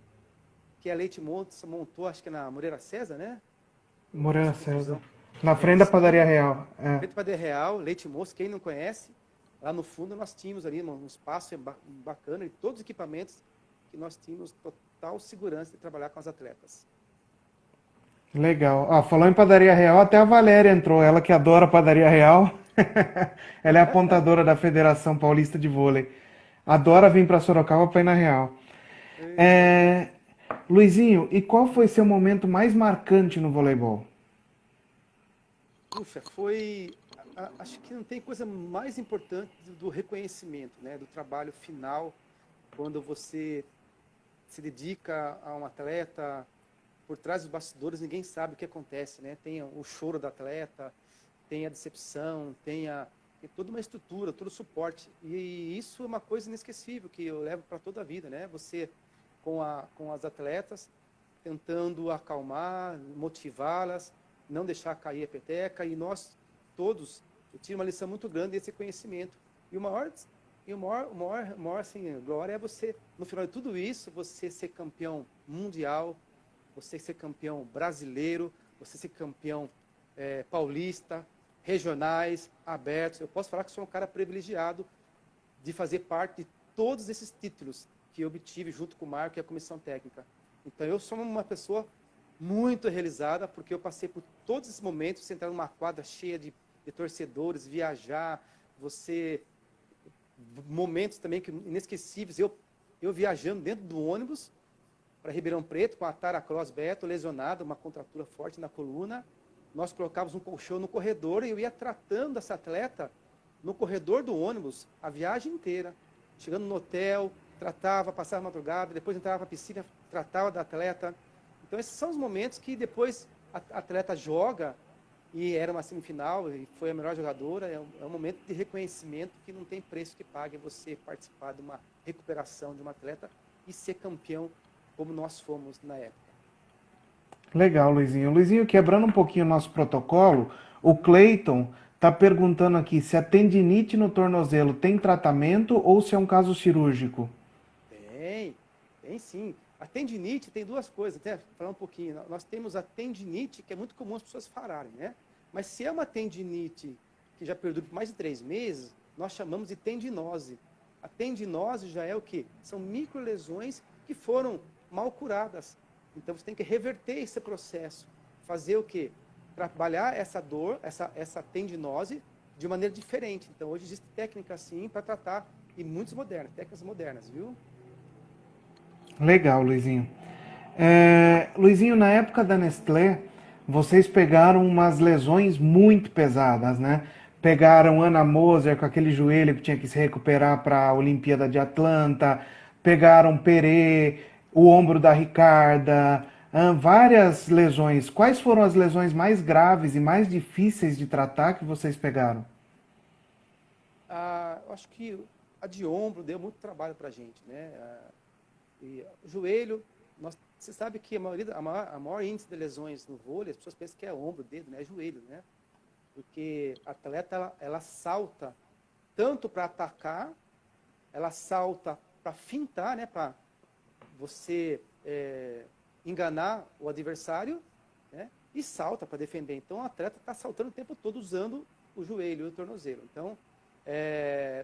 que a Leite montou, acho que na Moreira César, né? Moreira César. Na frente da Padaria Real. Na frente da Padaria Real, Leite Moço, quem não conhece, lá no fundo nós tínhamos ali um espaço bacana e todos os equipamentos que nós tínhamos total segurança de trabalhar com as atletas. Legal. Falou em Padaria Real, até a Valéria entrou, ela que adora Padaria Real. Ela é apontadora da Federação Paulista de Vôlei. Adora vir para Sorocaba para ir na Real. Luizinho, e qual foi seu momento mais marcante no voleibol? Puxa, acho que não tem coisa mais importante do reconhecimento, né? Do trabalho final, quando você se dedica a um atleta, por trás dos bastidores ninguém sabe o que acontece, né? Tem o choro do atleta, tem a decepção, tem toda uma estrutura, todo o suporte. E isso é uma coisa inesquecível que eu levo para toda a vida, né? Você com as atletas, tentando acalmar, motivá-las, não deixar cair a peteca. E nós todos, eu tive uma lição muito grande desse conhecimento. E o maior assim, glória é você, no final de tudo isso, você ser campeão mundial, você ser campeão brasileiro, você ser campeão paulista, regionais, abertos. Eu posso falar que sou um cara privilegiado de fazer parte de todos esses títulos que eu obtive junto com o Marco e a comissão técnica. Então eu sou uma pessoa muito realizada, porque eu passei por todos esses momentos, você entrar numa quadra cheia de torcedores, viajar, momentos também inesquecíveis, eu viajando dentro do ônibus para Ribeirão Preto, com a Tara Cross Beto, lesionada, uma contratura forte na coluna. Nós colocávamos um colchão no corredor e eu ia tratando essa atleta no corredor do ônibus a viagem inteira. Chegando no hotel, tratava, passava a madrugada, depois entrava para a piscina, tratava da atleta. Então, esses são os momentos que depois a atleta joga, e era uma semifinal, e foi a melhor jogadora. É um momento de reconhecimento que não tem preço que pague você participar de uma recuperação de uma atleta e ser campeão, como nós fomos na época. Legal, Luizinho. Luizinho, quebrando um pouquinho o nosso protocolo, o Cleiton está perguntando aqui se a tendinite no tornozelo tem tratamento ou se é um caso cirúrgico. Tem sim. A tendinite tem duas coisas, até falar um pouquinho. Nós temos a tendinite, que é muito comum as pessoas falarem, né? Mas se é uma tendinite que já perdura por mais de 3 meses, nós chamamos de tendinose. A tendinose já é o quê? São microlesões que foram mal curadas. Então, você tem que reverter esse processo. Fazer o quê? Trabalhar essa dor, essa tendinose, de maneira diferente. Então, hoje existe técnica, sim, para tratar, e muitas modernas, técnicas modernas, viu? Legal, Luizinho. Luizinho, na época da Nestlé, vocês pegaram umas lesões muito pesadas, né? Pegaram Ana Moser com aquele joelho que tinha que se recuperar para a Olimpíada de Atlanta, pegaram Perê, o ombro da Ricarda, várias lesões. Quais foram as lesões mais graves e mais difíceis de tratar que vocês pegaram? Eu acho que a de ombro deu muito trabalho para a gente, né? E o joelho, você sabe que a maior índice de lesões no vôlei, as pessoas pensam que é ombro, dedo, né? É joelho, né? Porque a atleta, ela salta tanto para atacar, ela salta para fintar, né? Para você enganar o adversário, né? E salta para defender. Então, o atleta está saltando o tempo todo usando o joelho e o tornozelo. Então,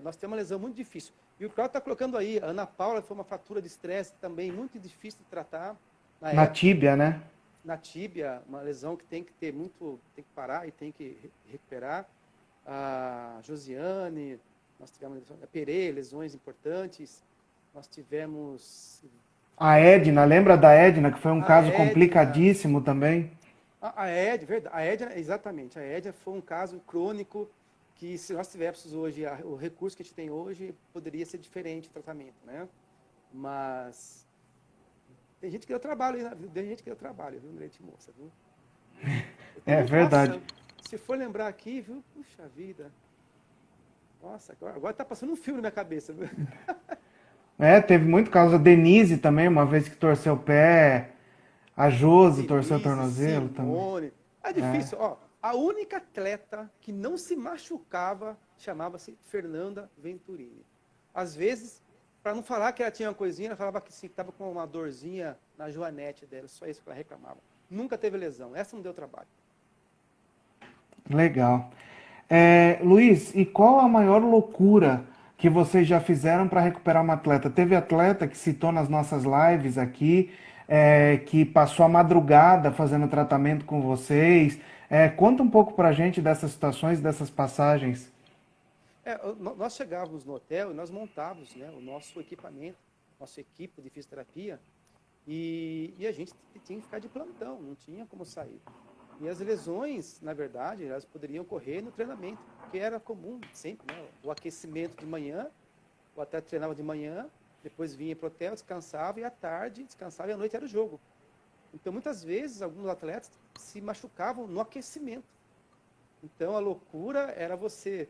nós temos uma lesão muito difícil. E o Claudio está colocando aí, a Ana Paula foi uma fratura de estresse também muito difícil de tratar. Na tíbia, né? Na tíbia, uma lesão que tem que tem que parar e tem que recuperar. A Josiane, nós tivemos a Perê, lesões importantes. Nós tivemos... A Edna, lembra da Edna, que foi um caso complicadíssimo também? A Edna, verdade. A Edna, exatamente. A Edna foi um caso crônico que, se nós tivéssemos hoje o recurso que a gente tem hoje, poderia ser diferente o tratamento, né? Mas tem gente que deu trabalho, viu, Leite Moça, viu? É verdade. Nossa, se for lembrar aqui, viu? Puxa vida. Nossa, agora tá passando um filme na minha cabeça, viu? Teve muito caso. A Denise também, uma vez que torceu o pé. A Josi torceu o tornozelo Simone. também. É difícil, ó. A única atleta que não se machucava chamava-se Fernanda Venturini. Às vezes, para não falar que ela tinha uma coisinha, ela falava que estava com uma dorzinha na joanete dela, só isso que ela reclamava. Nunca teve lesão, essa não deu trabalho. Legal. Luiz, e qual a maior loucura que vocês já fizeram para recuperar uma atleta? Teve atleta que citou nas nossas lives aqui, que passou a madrugada fazendo tratamento com vocês. Conta um pouco para a gente dessas situações, dessas passagens. Nós chegávamos no hotel e nós montávamos, né, o nosso equipamento, nossa equipe de fisioterapia, e a gente tinha que ficar de plantão, não tinha como sair. E as lesões, na verdade, elas poderiam ocorrer no treinamento, porque era comum sempre, né, o aquecimento de manhã, o atleta treinava de manhã, depois vinha para o hotel, descansava, e à tarde descansava, e à noite era o jogo. Então, muitas vezes, alguns atletas se machucavam no aquecimento. Então, a loucura era você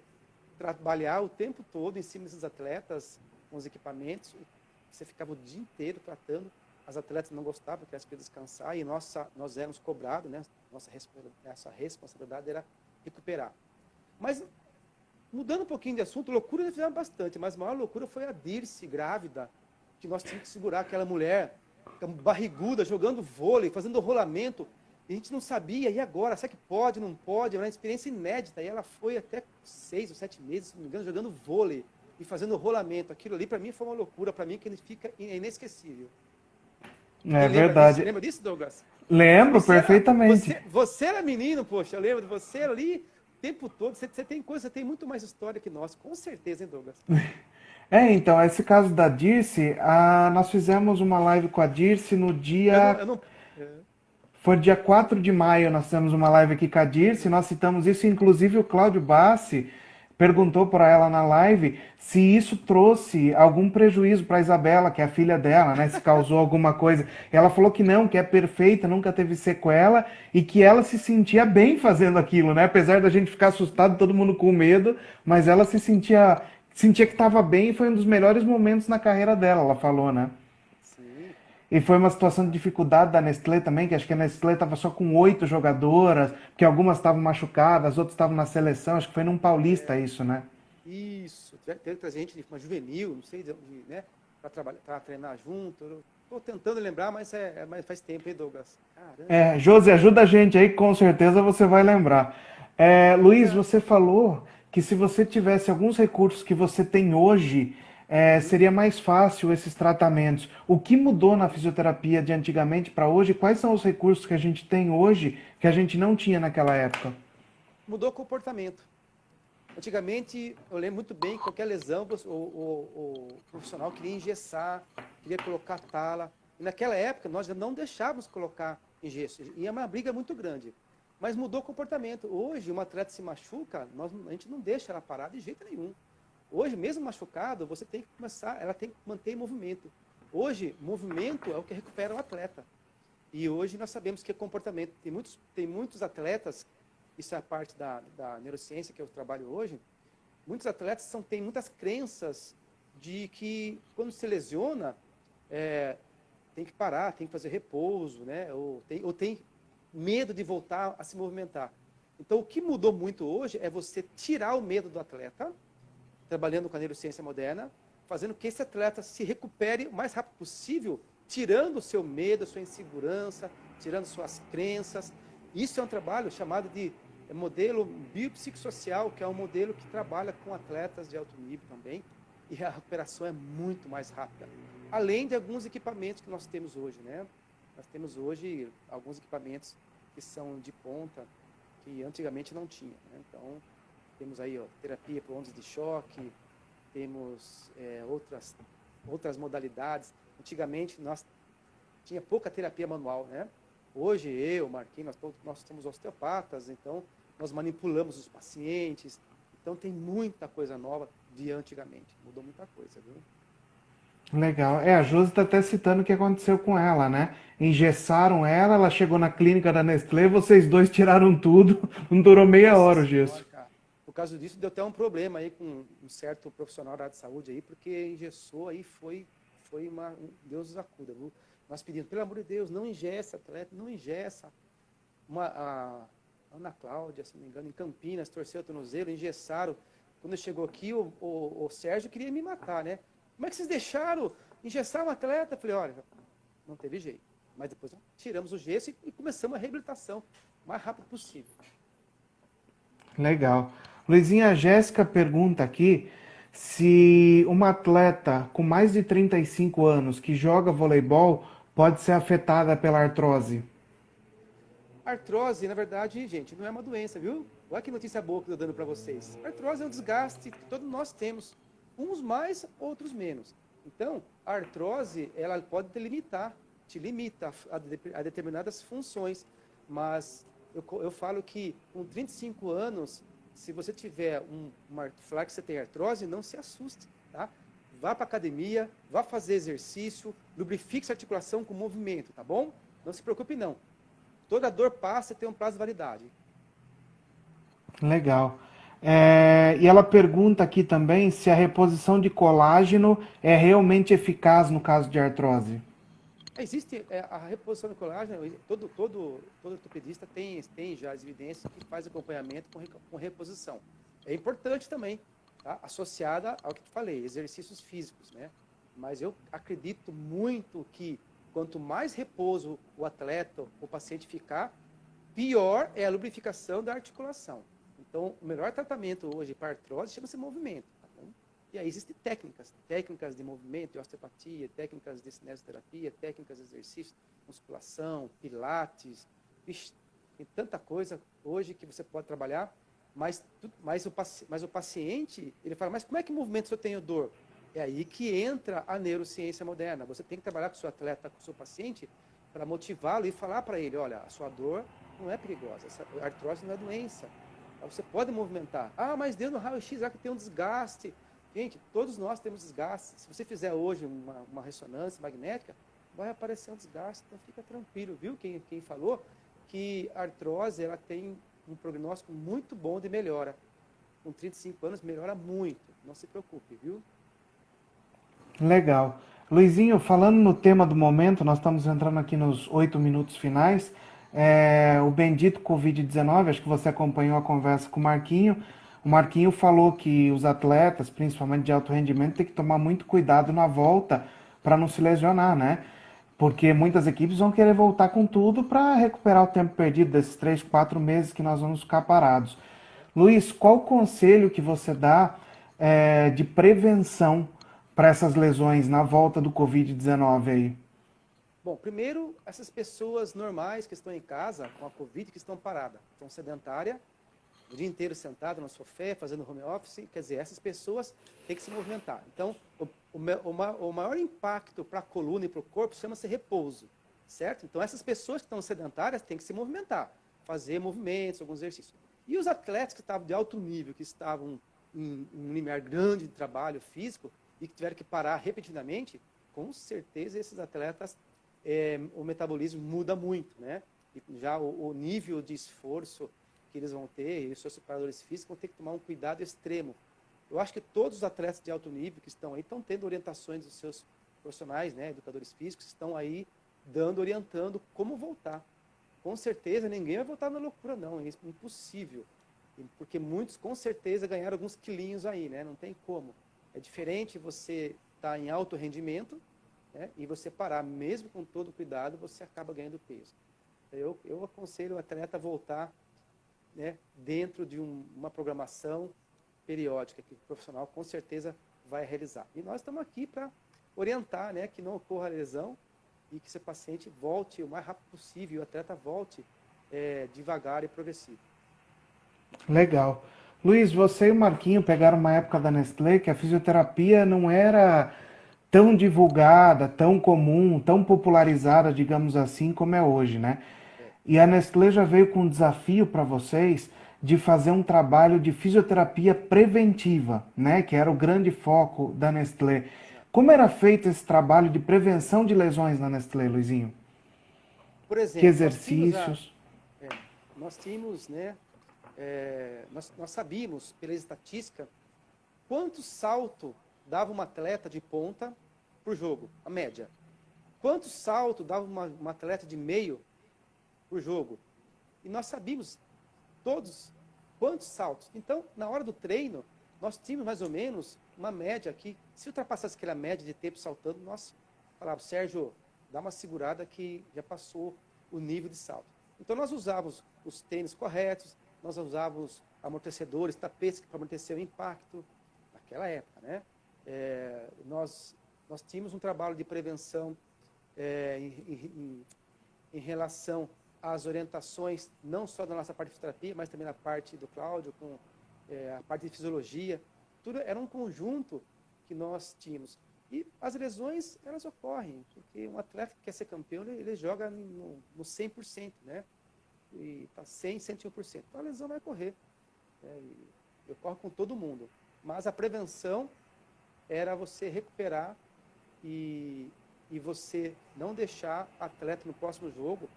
trabalhar o tempo todo em cima desses atletas, com os equipamentos. Você ficava o dia inteiro tratando. As atletas não gostavam, porque elas queriam descansar, e nós éramos cobrados, né? Nossa responsabilidade era recuperar. Mas, mudando um pouquinho de assunto, loucura já fizemos bastante, mas a maior loucura foi a Dirce, grávida, que nós tínhamos que segurar aquela mulher barriguda, jogando vôlei, fazendo rolamento, e a gente não sabia, e agora? Será que pode, não pode? Era uma experiência inédita, e ela foi até 6 ou 7 meses, se não me engano, jogando vôlei e fazendo rolamento. Aquilo ali, para mim, foi uma loucura, para mim, que ele fica inesquecível. Verdade. Você lembra disso, Douglas? Lembro perfeitamente. Você era menino, poxa, eu lembro de você ali o tempo todo, você tem muito mais história que nós, com certeza, hein, Douglas? Então, esse caso da Dirce, nós fizemos uma live com a Dirce no dia... Foi dia 4 de maio, nós fizemos uma live aqui com a Dirce, nós citamos isso, inclusive o Cláudio Bassi perguntou para ela na live se isso trouxe algum prejuízo para Isabela, que é a filha dela, né? Se causou alguma coisa. Ela falou que não, que é perfeita, nunca teve sequela e que ela se sentia bem fazendo aquilo, né? Apesar da gente ficar assustado, todo mundo com medo, mas ela se sentia que estava bem e foi um dos melhores momentos na carreira dela, ela falou, né? Sim. E foi uma situação de dificuldade da Nestlé também, que acho que a Nestlé estava só com 8 jogadoras, porque algumas estavam machucadas, outras estavam na seleção, acho que foi num Paulista isso, né? Isso. Teve que trazer gente de uma juvenil, não sei, né? Para trabalhar, para treinar junto. Estou tentando lembrar, mas faz tempo, hein, Douglas? Caramba. Josi, ajuda a gente aí, com certeza você vai lembrar. Luiz, você falou que se você tivesse alguns recursos que você tem hoje, seria mais fácil esses tratamentos. O que mudou na fisioterapia de antigamente para hoje? Quais são os recursos que a gente tem hoje que a gente não tinha naquela época? Mudou o comportamento. Antigamente, eu lembro muito bem que qualquer lesão, o profissional queria engessar, queria colocar tala. E naquela época, nós já não deixávamos colocar engesso. E é uma briga muito grande. Mas mudou o comportamento. Hoje, uma atleta se machuca, a gente não deixa ela parar de jeito nenhum. Hoje, mesmo machucado, você tem que começar, ela tem que manter em movimento. Hoje, movimento é o que recupera o atleta. E hoje nós sabemos que é comportamento. Tem muitos atletas, isso é a parte da neurociência que eu trabalho hoje, muitos atletas têm muitas crenças de que quando se lesiona, tem que parar, tem que fazer repouso, né? ou tem medo de voltar a se movimentar. Então, o que mudou muito hoje é você tirar o medo do atleta, trabalhando com a neurociência moderna, fazendo que esse atleta se recupere o mais rápido possível, tirando o seu medo, a sua insegurança, tirando suas crenças. Isso é um trabalho chamado de modelo biopsicossocial, que é um modelo que trabalha com atletas de alto nível também, e a recuperação é muito mais rápida. Além de alguns equipamentos que nós temos hoje, né? Nós temos hoje alguns equipamentos que são de ponta, que antigamente não tinha, né? Então, temos aí terapia por ondas de choque, temos outras modalidades. Antigamente, nós tinha pouca terapia manual, né? Hoje, Marquinhos, nós somos osteopatas, então nós manipulamos os pacientes. Então, tem muita coisa nova de antigamente. Mudou muita coisa, viu? Legal. A Josi está até citando o que aconteceu com ela, né? Engessaram ela, ela chegou na clínica da Nestlé, vocês dois tiraram tudo, não durou meia hora o gesso. Cara. Por causa disso, deu até um problema aí com um certo profissional da área de saúde aí, porque engessou aí, foi Deus nos acuda, viu? Nós pedimos, pelo amor de Deus, não engessa, atleta, não engessa. A Ana Cláudia, se não me engano, em Campinas, torceu o tornozelo, engessaram. Quando chegou aqui, o Sérgio queria me matar, né? Como é que vocês deixaram engessar um atleta? Eu falei, olha, não teve jeito. Mas depois tiramos o gesso e começamos a reabilitação o mais rápido possível. Legal. Luizinha, a Jéssica pergunta aqui se uma atleta com mais de 35 anos que joga voleibol pode ser afetada pela artrose. Artrose, na verdade, gente, não é uma doença, viu? Olha que notícia boa que eu estou dando para vocês. Artrose é um desgaste que todos nós temos. Uns mais, outros menos. Então, a artrose, ela pode te limita a determinadas funções. Mas eu falo que com 35 anos, se você tiver falar que você tem artrose, não se assuste, tá? Vá para academia, vá fazer exercício, lubrifique sua articulação com movimento, tá bom? Não se preocupe não. Toda dor passa e tem um prazo de validade. Legal. E ela pergunta aqui também se a reposição de colágeno é realmente eficaz no caso de artrose. Existe a reposição de colágeno, todo ortopedista tem já as evidências que faz acompanhamento com reposição. É importante também, tá? Associada ao que eu falei, exercícios físicos, né? Mas eu acredito muito que quanto mais repouso o atleta, o paciente ficar, pior é a lubrificação da articulação. Então, o melhor tratamento hoje para artrose chama-se movimento. Tá bom? E aí existem técnicas de movimento, de osteopatia, técnicas de cinesioterapia, técnicas de exercício, musculação, pilates. Ixi, tem tanta coisa hoje que você pode trabalhar, mas o paciente, ele fala, mas como é que movimento se eu tenho dor? É aí que entra a neurociência moderna. Você tem que trabalhar com o seu atleta, com o seu paciente, para motivá-lo e falar para ele, olha, a sua dor não é perigosa, a artrose não é doença. Você pode movimentar. Ah, mas deu no raio-x, já que tem um desgaste. Gente, todos nós temos desgaste. Se você fizer hoje uma ressonância magnética, vai aparecer um desgaste, então fica tranquilo, viu? Quem falou que a artrose ela tem um prognóstico muito bom de melhora. Com 35 anos melhora muito, não se preocupe, viu? Legal. Luizinho, falando no tema do momento, nós estamos entrando aqui nos 8 minutos finais. O bendito Covid-19, acho que você acompanhou a conversa com o Marquinho. O Marquinho falou que os atletas, principalmente de alto rendimento, tem que tomar muito cuidado na volta para não se lesionar, né? Porque muitas equipes vão querer voltar com tudo para recuperar o tempo perdido desses 3, 4 meses que nós vamos ficar parados. Luiz, qual o conselho que você dá de prevenção para essas lesões na volta do Covid-19 aí? Bom, primeiro, essas pessoas normais que estão em casa com a Covid, que estão paradas, estão sedentárias, o dia inteiro sentado no sofá, fazendo home office, quer dizer, essas pessoas têm que se movimentar. Então, o maior impacto para a coluna e para o corpo chama-se repouso, certo? Então, essas pessoas que estão sedentárias têm que se movimentar, fazer movimentos, alguns exercícios. E os atletas que estavam de alto nível, que estavam em um limiar grande de trabalho físico e que tiveram que parar repentinamente, com certeza esses atletas, o metabolismo muda muito, né? E já o nível de esforço que eles vão ter, e os seus preparadores físicos vão ter que tomar um cuidado extremo. Eu acho que todos os atletas de alto nível que estão aí estão tendo orientações dos seus profissionais, né, educadores físicos, estão aí orientando como voltar. Com certeza ninguém vai voltar na loucura, não, é impossível. Porque muitos, com certeza, ganharam alguns quilinhos aí, né? Não tem como. É diferente você estar em alto rendimento, né, e você parar, mesmo com todo cuidado, você acaba ganhando peso. Eu aconselho o atleta a voltar, né, dentro de uma programação periódica que o profissional com certeza vai realizar. E nós estamos aqui para orientar, né, que não ocorra lesão e que esse paciente volte o mais rápido possível, o atleta volte devagar e progressivo. Legal. Luiz, você e o Marquinho pegaram uma época da Nestlé que a fisioterapia não era tão divulgada, tão comum, tão popularizada, digamos assim, como é hoje, né? E a Nestlé já veio com um desafio para vocês de fazer um trabalho de fisioterapia preventiva, né? Que era o grande foco da Nestlé. Como era feito esse trabalho de prevenção de lesões na Nestlé, Luizinho? Por exemplo, que exercícios? Nós tínhamos, né? Nós sabíamos, pela estatística, quanto salto dava uma atleta de ponta por jogo, a média. Quanto salto dava uma atleta de meio por jogo. E nós sabíamos todos quantos saltos. Então, na hora do treino, nós tínhamos mais ou menos uma média aqui. Se ultrapassasse aquela média de tempo saltando, nós falávamos, Sérgio, dá uma segurada que já passou o nível de salto. Então, nós usávamos os tênis corretos, nós usávamos amortecedores, tapetes para amortecer o impacto, naquela época, né? Nós tínhamos um trabalho de prevenção em relação às orientações, não só da nossa parte de fisioterapia, mas também na parte do Cláudio, com a parte de fisiologia. Tudo era um conjunto que nós tínhamos. E as lesões, elas ocorrem, porque um atleta que quer ser campeão, ele joga no 100%, né? E está 100%, 101%. Então a lesão vai ocorrer. E ocorre com todo mundo. Mas a prevenção era você recuperar e você não deixar atleta no próximo jogo,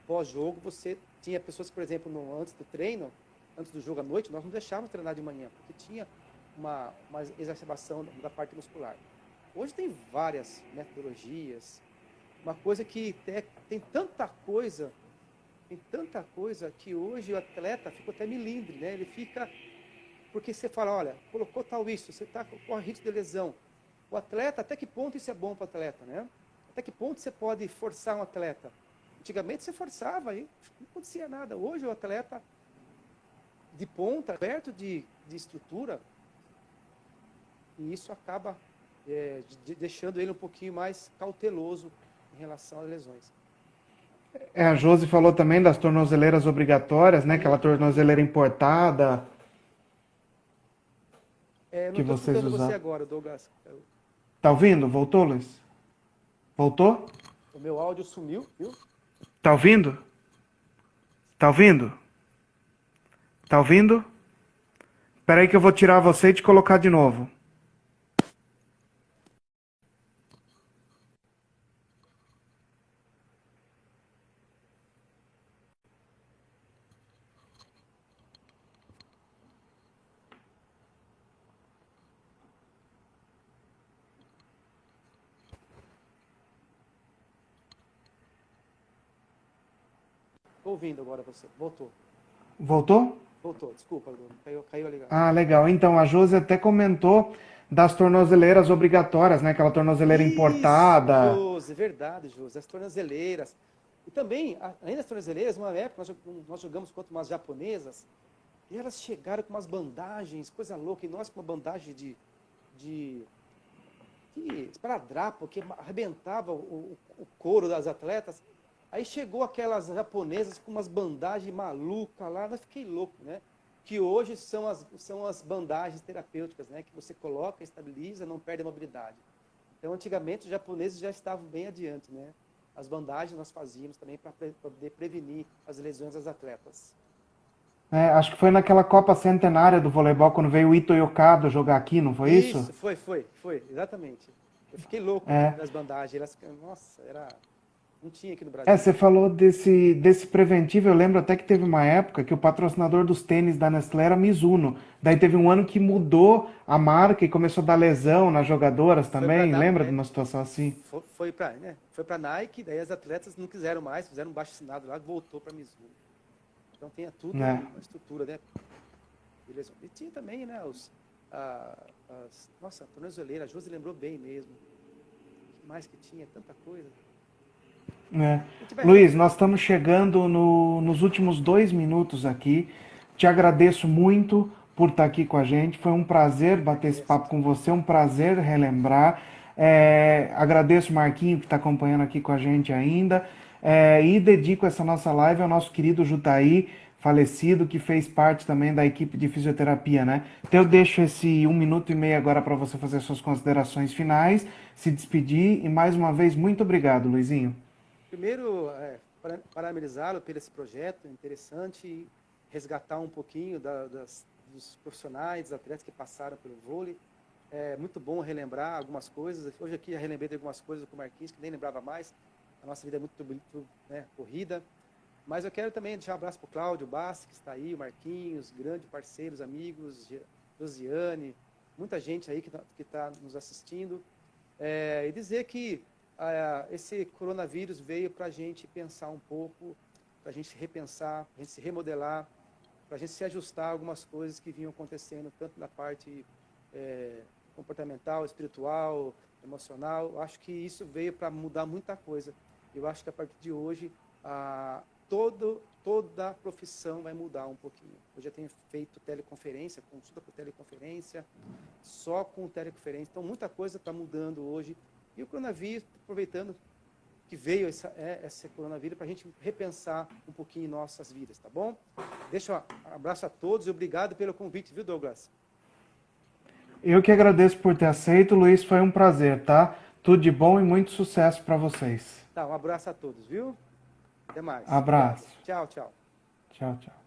pós-jogo, você tinha pessoas que, por exemplo, antes do treino, antes do jogo à noite, nós não deixávamos treinar de manhã, porque tinha uma exacerbação da parte muscular. Hoje tem várias metodologias, uma coisa que tem tanta coisa que hoje o atleta fica até milindre, né? Ele fica, porque você fala, olha, colocou tal isso, você corre risco de lesão. O atleta, até que ponto isso é bom para o atleta, né? Até que ponto você pode forçar um atleta? Antigamente você forçava e não acontecia nada. Hoje o atleta de ponta, perto de estrutura, e isso acaba deixando ele um pouquinho mais cauteloso em relação às lesões. A Josi falou também das tornozeleiras obrigatórias, né? Aquela tornozeleira importada. Não que estou vocês escutando usaram. você agora, Douglas. Tá ouvindo? Voltou, Luiz? Voltou? O meu áudio sumiu, viu? Tá ouvindo? Tá ouvindo? Tá ouvindo? Espera aí que eu vou tirar você e te colocar de novo. Tô ouvindo agora você. Voltou. Voltou? Voltou. Desculpa, Bruno. Caiu a ligação. Ah, legal. Então, a Josi até comentou das tornozeleiras obrigatórias, né? Aquela tornozeleira importada. Josi, verdade, Josi. As tornozeleiras. E também, além das tornozeleiras, uma época nós jogamos contra umas japonesas e elas chegaram com umas bandagens, coisa louca. E nós com uma bandagem de esparadrapo, que arrebentava o couro das atletas. Aí chegou aquelas japonesas com umas bandagens malucas lá, eu fiquei louco, né? Que hoje são as bandagens terapêuticas, né? Que você coloca, estabiliza, não perde a mobilidade. Então, antigamente, os japoneses já estavam bem adiante, né? As bandagens nós fazíamos também para poder prevenir as lesões das atletas. É, acho que foi naquela Copa Centenária do voleibol, quando veio o Ito Yokado jogar aqui, não foi isso? Isso, foi, exatamente. Eu fiquei louco das bandagens. Nossa, não tinha aqui no Brasil. Você falou desse preventivo. Eu lembro até que teve uma época que o patrocinador dos tênis da Nestlé era Mizuno. Daí teve um ano que mudou a marca e começou a dar lesão nas jogadoras também. Lembra de uma situação assim? Foi para Nike, daí as atletas não quiseram mais, fizeram um baixo-assinado lá, voltou para Mizuno. Então tem tudo uma estrutura, né? Beleza. E tinha também, né, nossa, a tornozeleira, a Josi lembrou bem mesmo. O que mais que tinha? Tanta coisa. Luiz, nós estamos chegando nos últimos 2 minutos aqui. Te agradeço muito por estar aqui com a gente. Foi um prazer bater esse papo com você, um prazer relembrar. Agradeço o Marquinho que está acompanhando aqui com a gente ainda. E dedico essa nossa live ao nosso querido Jutaí, falecido, que fez parte também da equipe de fisioterapia, né? Então eu deixo esse 1 minuto e meio agora para você fazer suas considerações finais, se despedir e mais uma vez, muito obrigado, Luizinho. Primeiro, parabenizá-lo por esse projeto interessante, resgatar um pouquinho dos profissionais, dos atletas que passaram pelo vôlei. É muito bom relembrar algumas coisas. Hoje aqui já relembrei de algumas coisas com o Marquinhos, que nem lembrava mais. A nossa vida é muito corrida. Mas eu quero também deixar um abraço para o Cláudio Bassi, que está aí, o Marquinhos, grandes parceiros, amigos, Josiane, muita gente aí que está nos assistindo. E dizer que esse coronavírus veio para a gente pensar um pouco, para a gente repensar, para a gente se remodelar, para a gente se ajustar a algumas coisas que vinham acontecendo, tanto na parte comportamental, espiritual, emocional. Eu acho que isso veio para mudar muita coisa. Eu acho que a partir de hoje, toda a profissão vai mudar um pouquinho. Eu já tenho feito teleconferência, consulta por teleconferência, só com teleconferência. Então, muita coisa está mudando hoje. E o coronavírus, aproveitando que veio esse coronavírus, para a gente repensar um pouquinho nossas vidas, tá bom? Deixa um abraço a todos e obrigado pelo convite, viu, Douglas? Eu que agradeço por ter aceito, Luiz, foi um prazer, tá? Tudo de bom e muito sucesso para vocês. Tá, um abraço a todos, viu? Até mais. Abraço. Tchau, tchau. Tchau, tchau.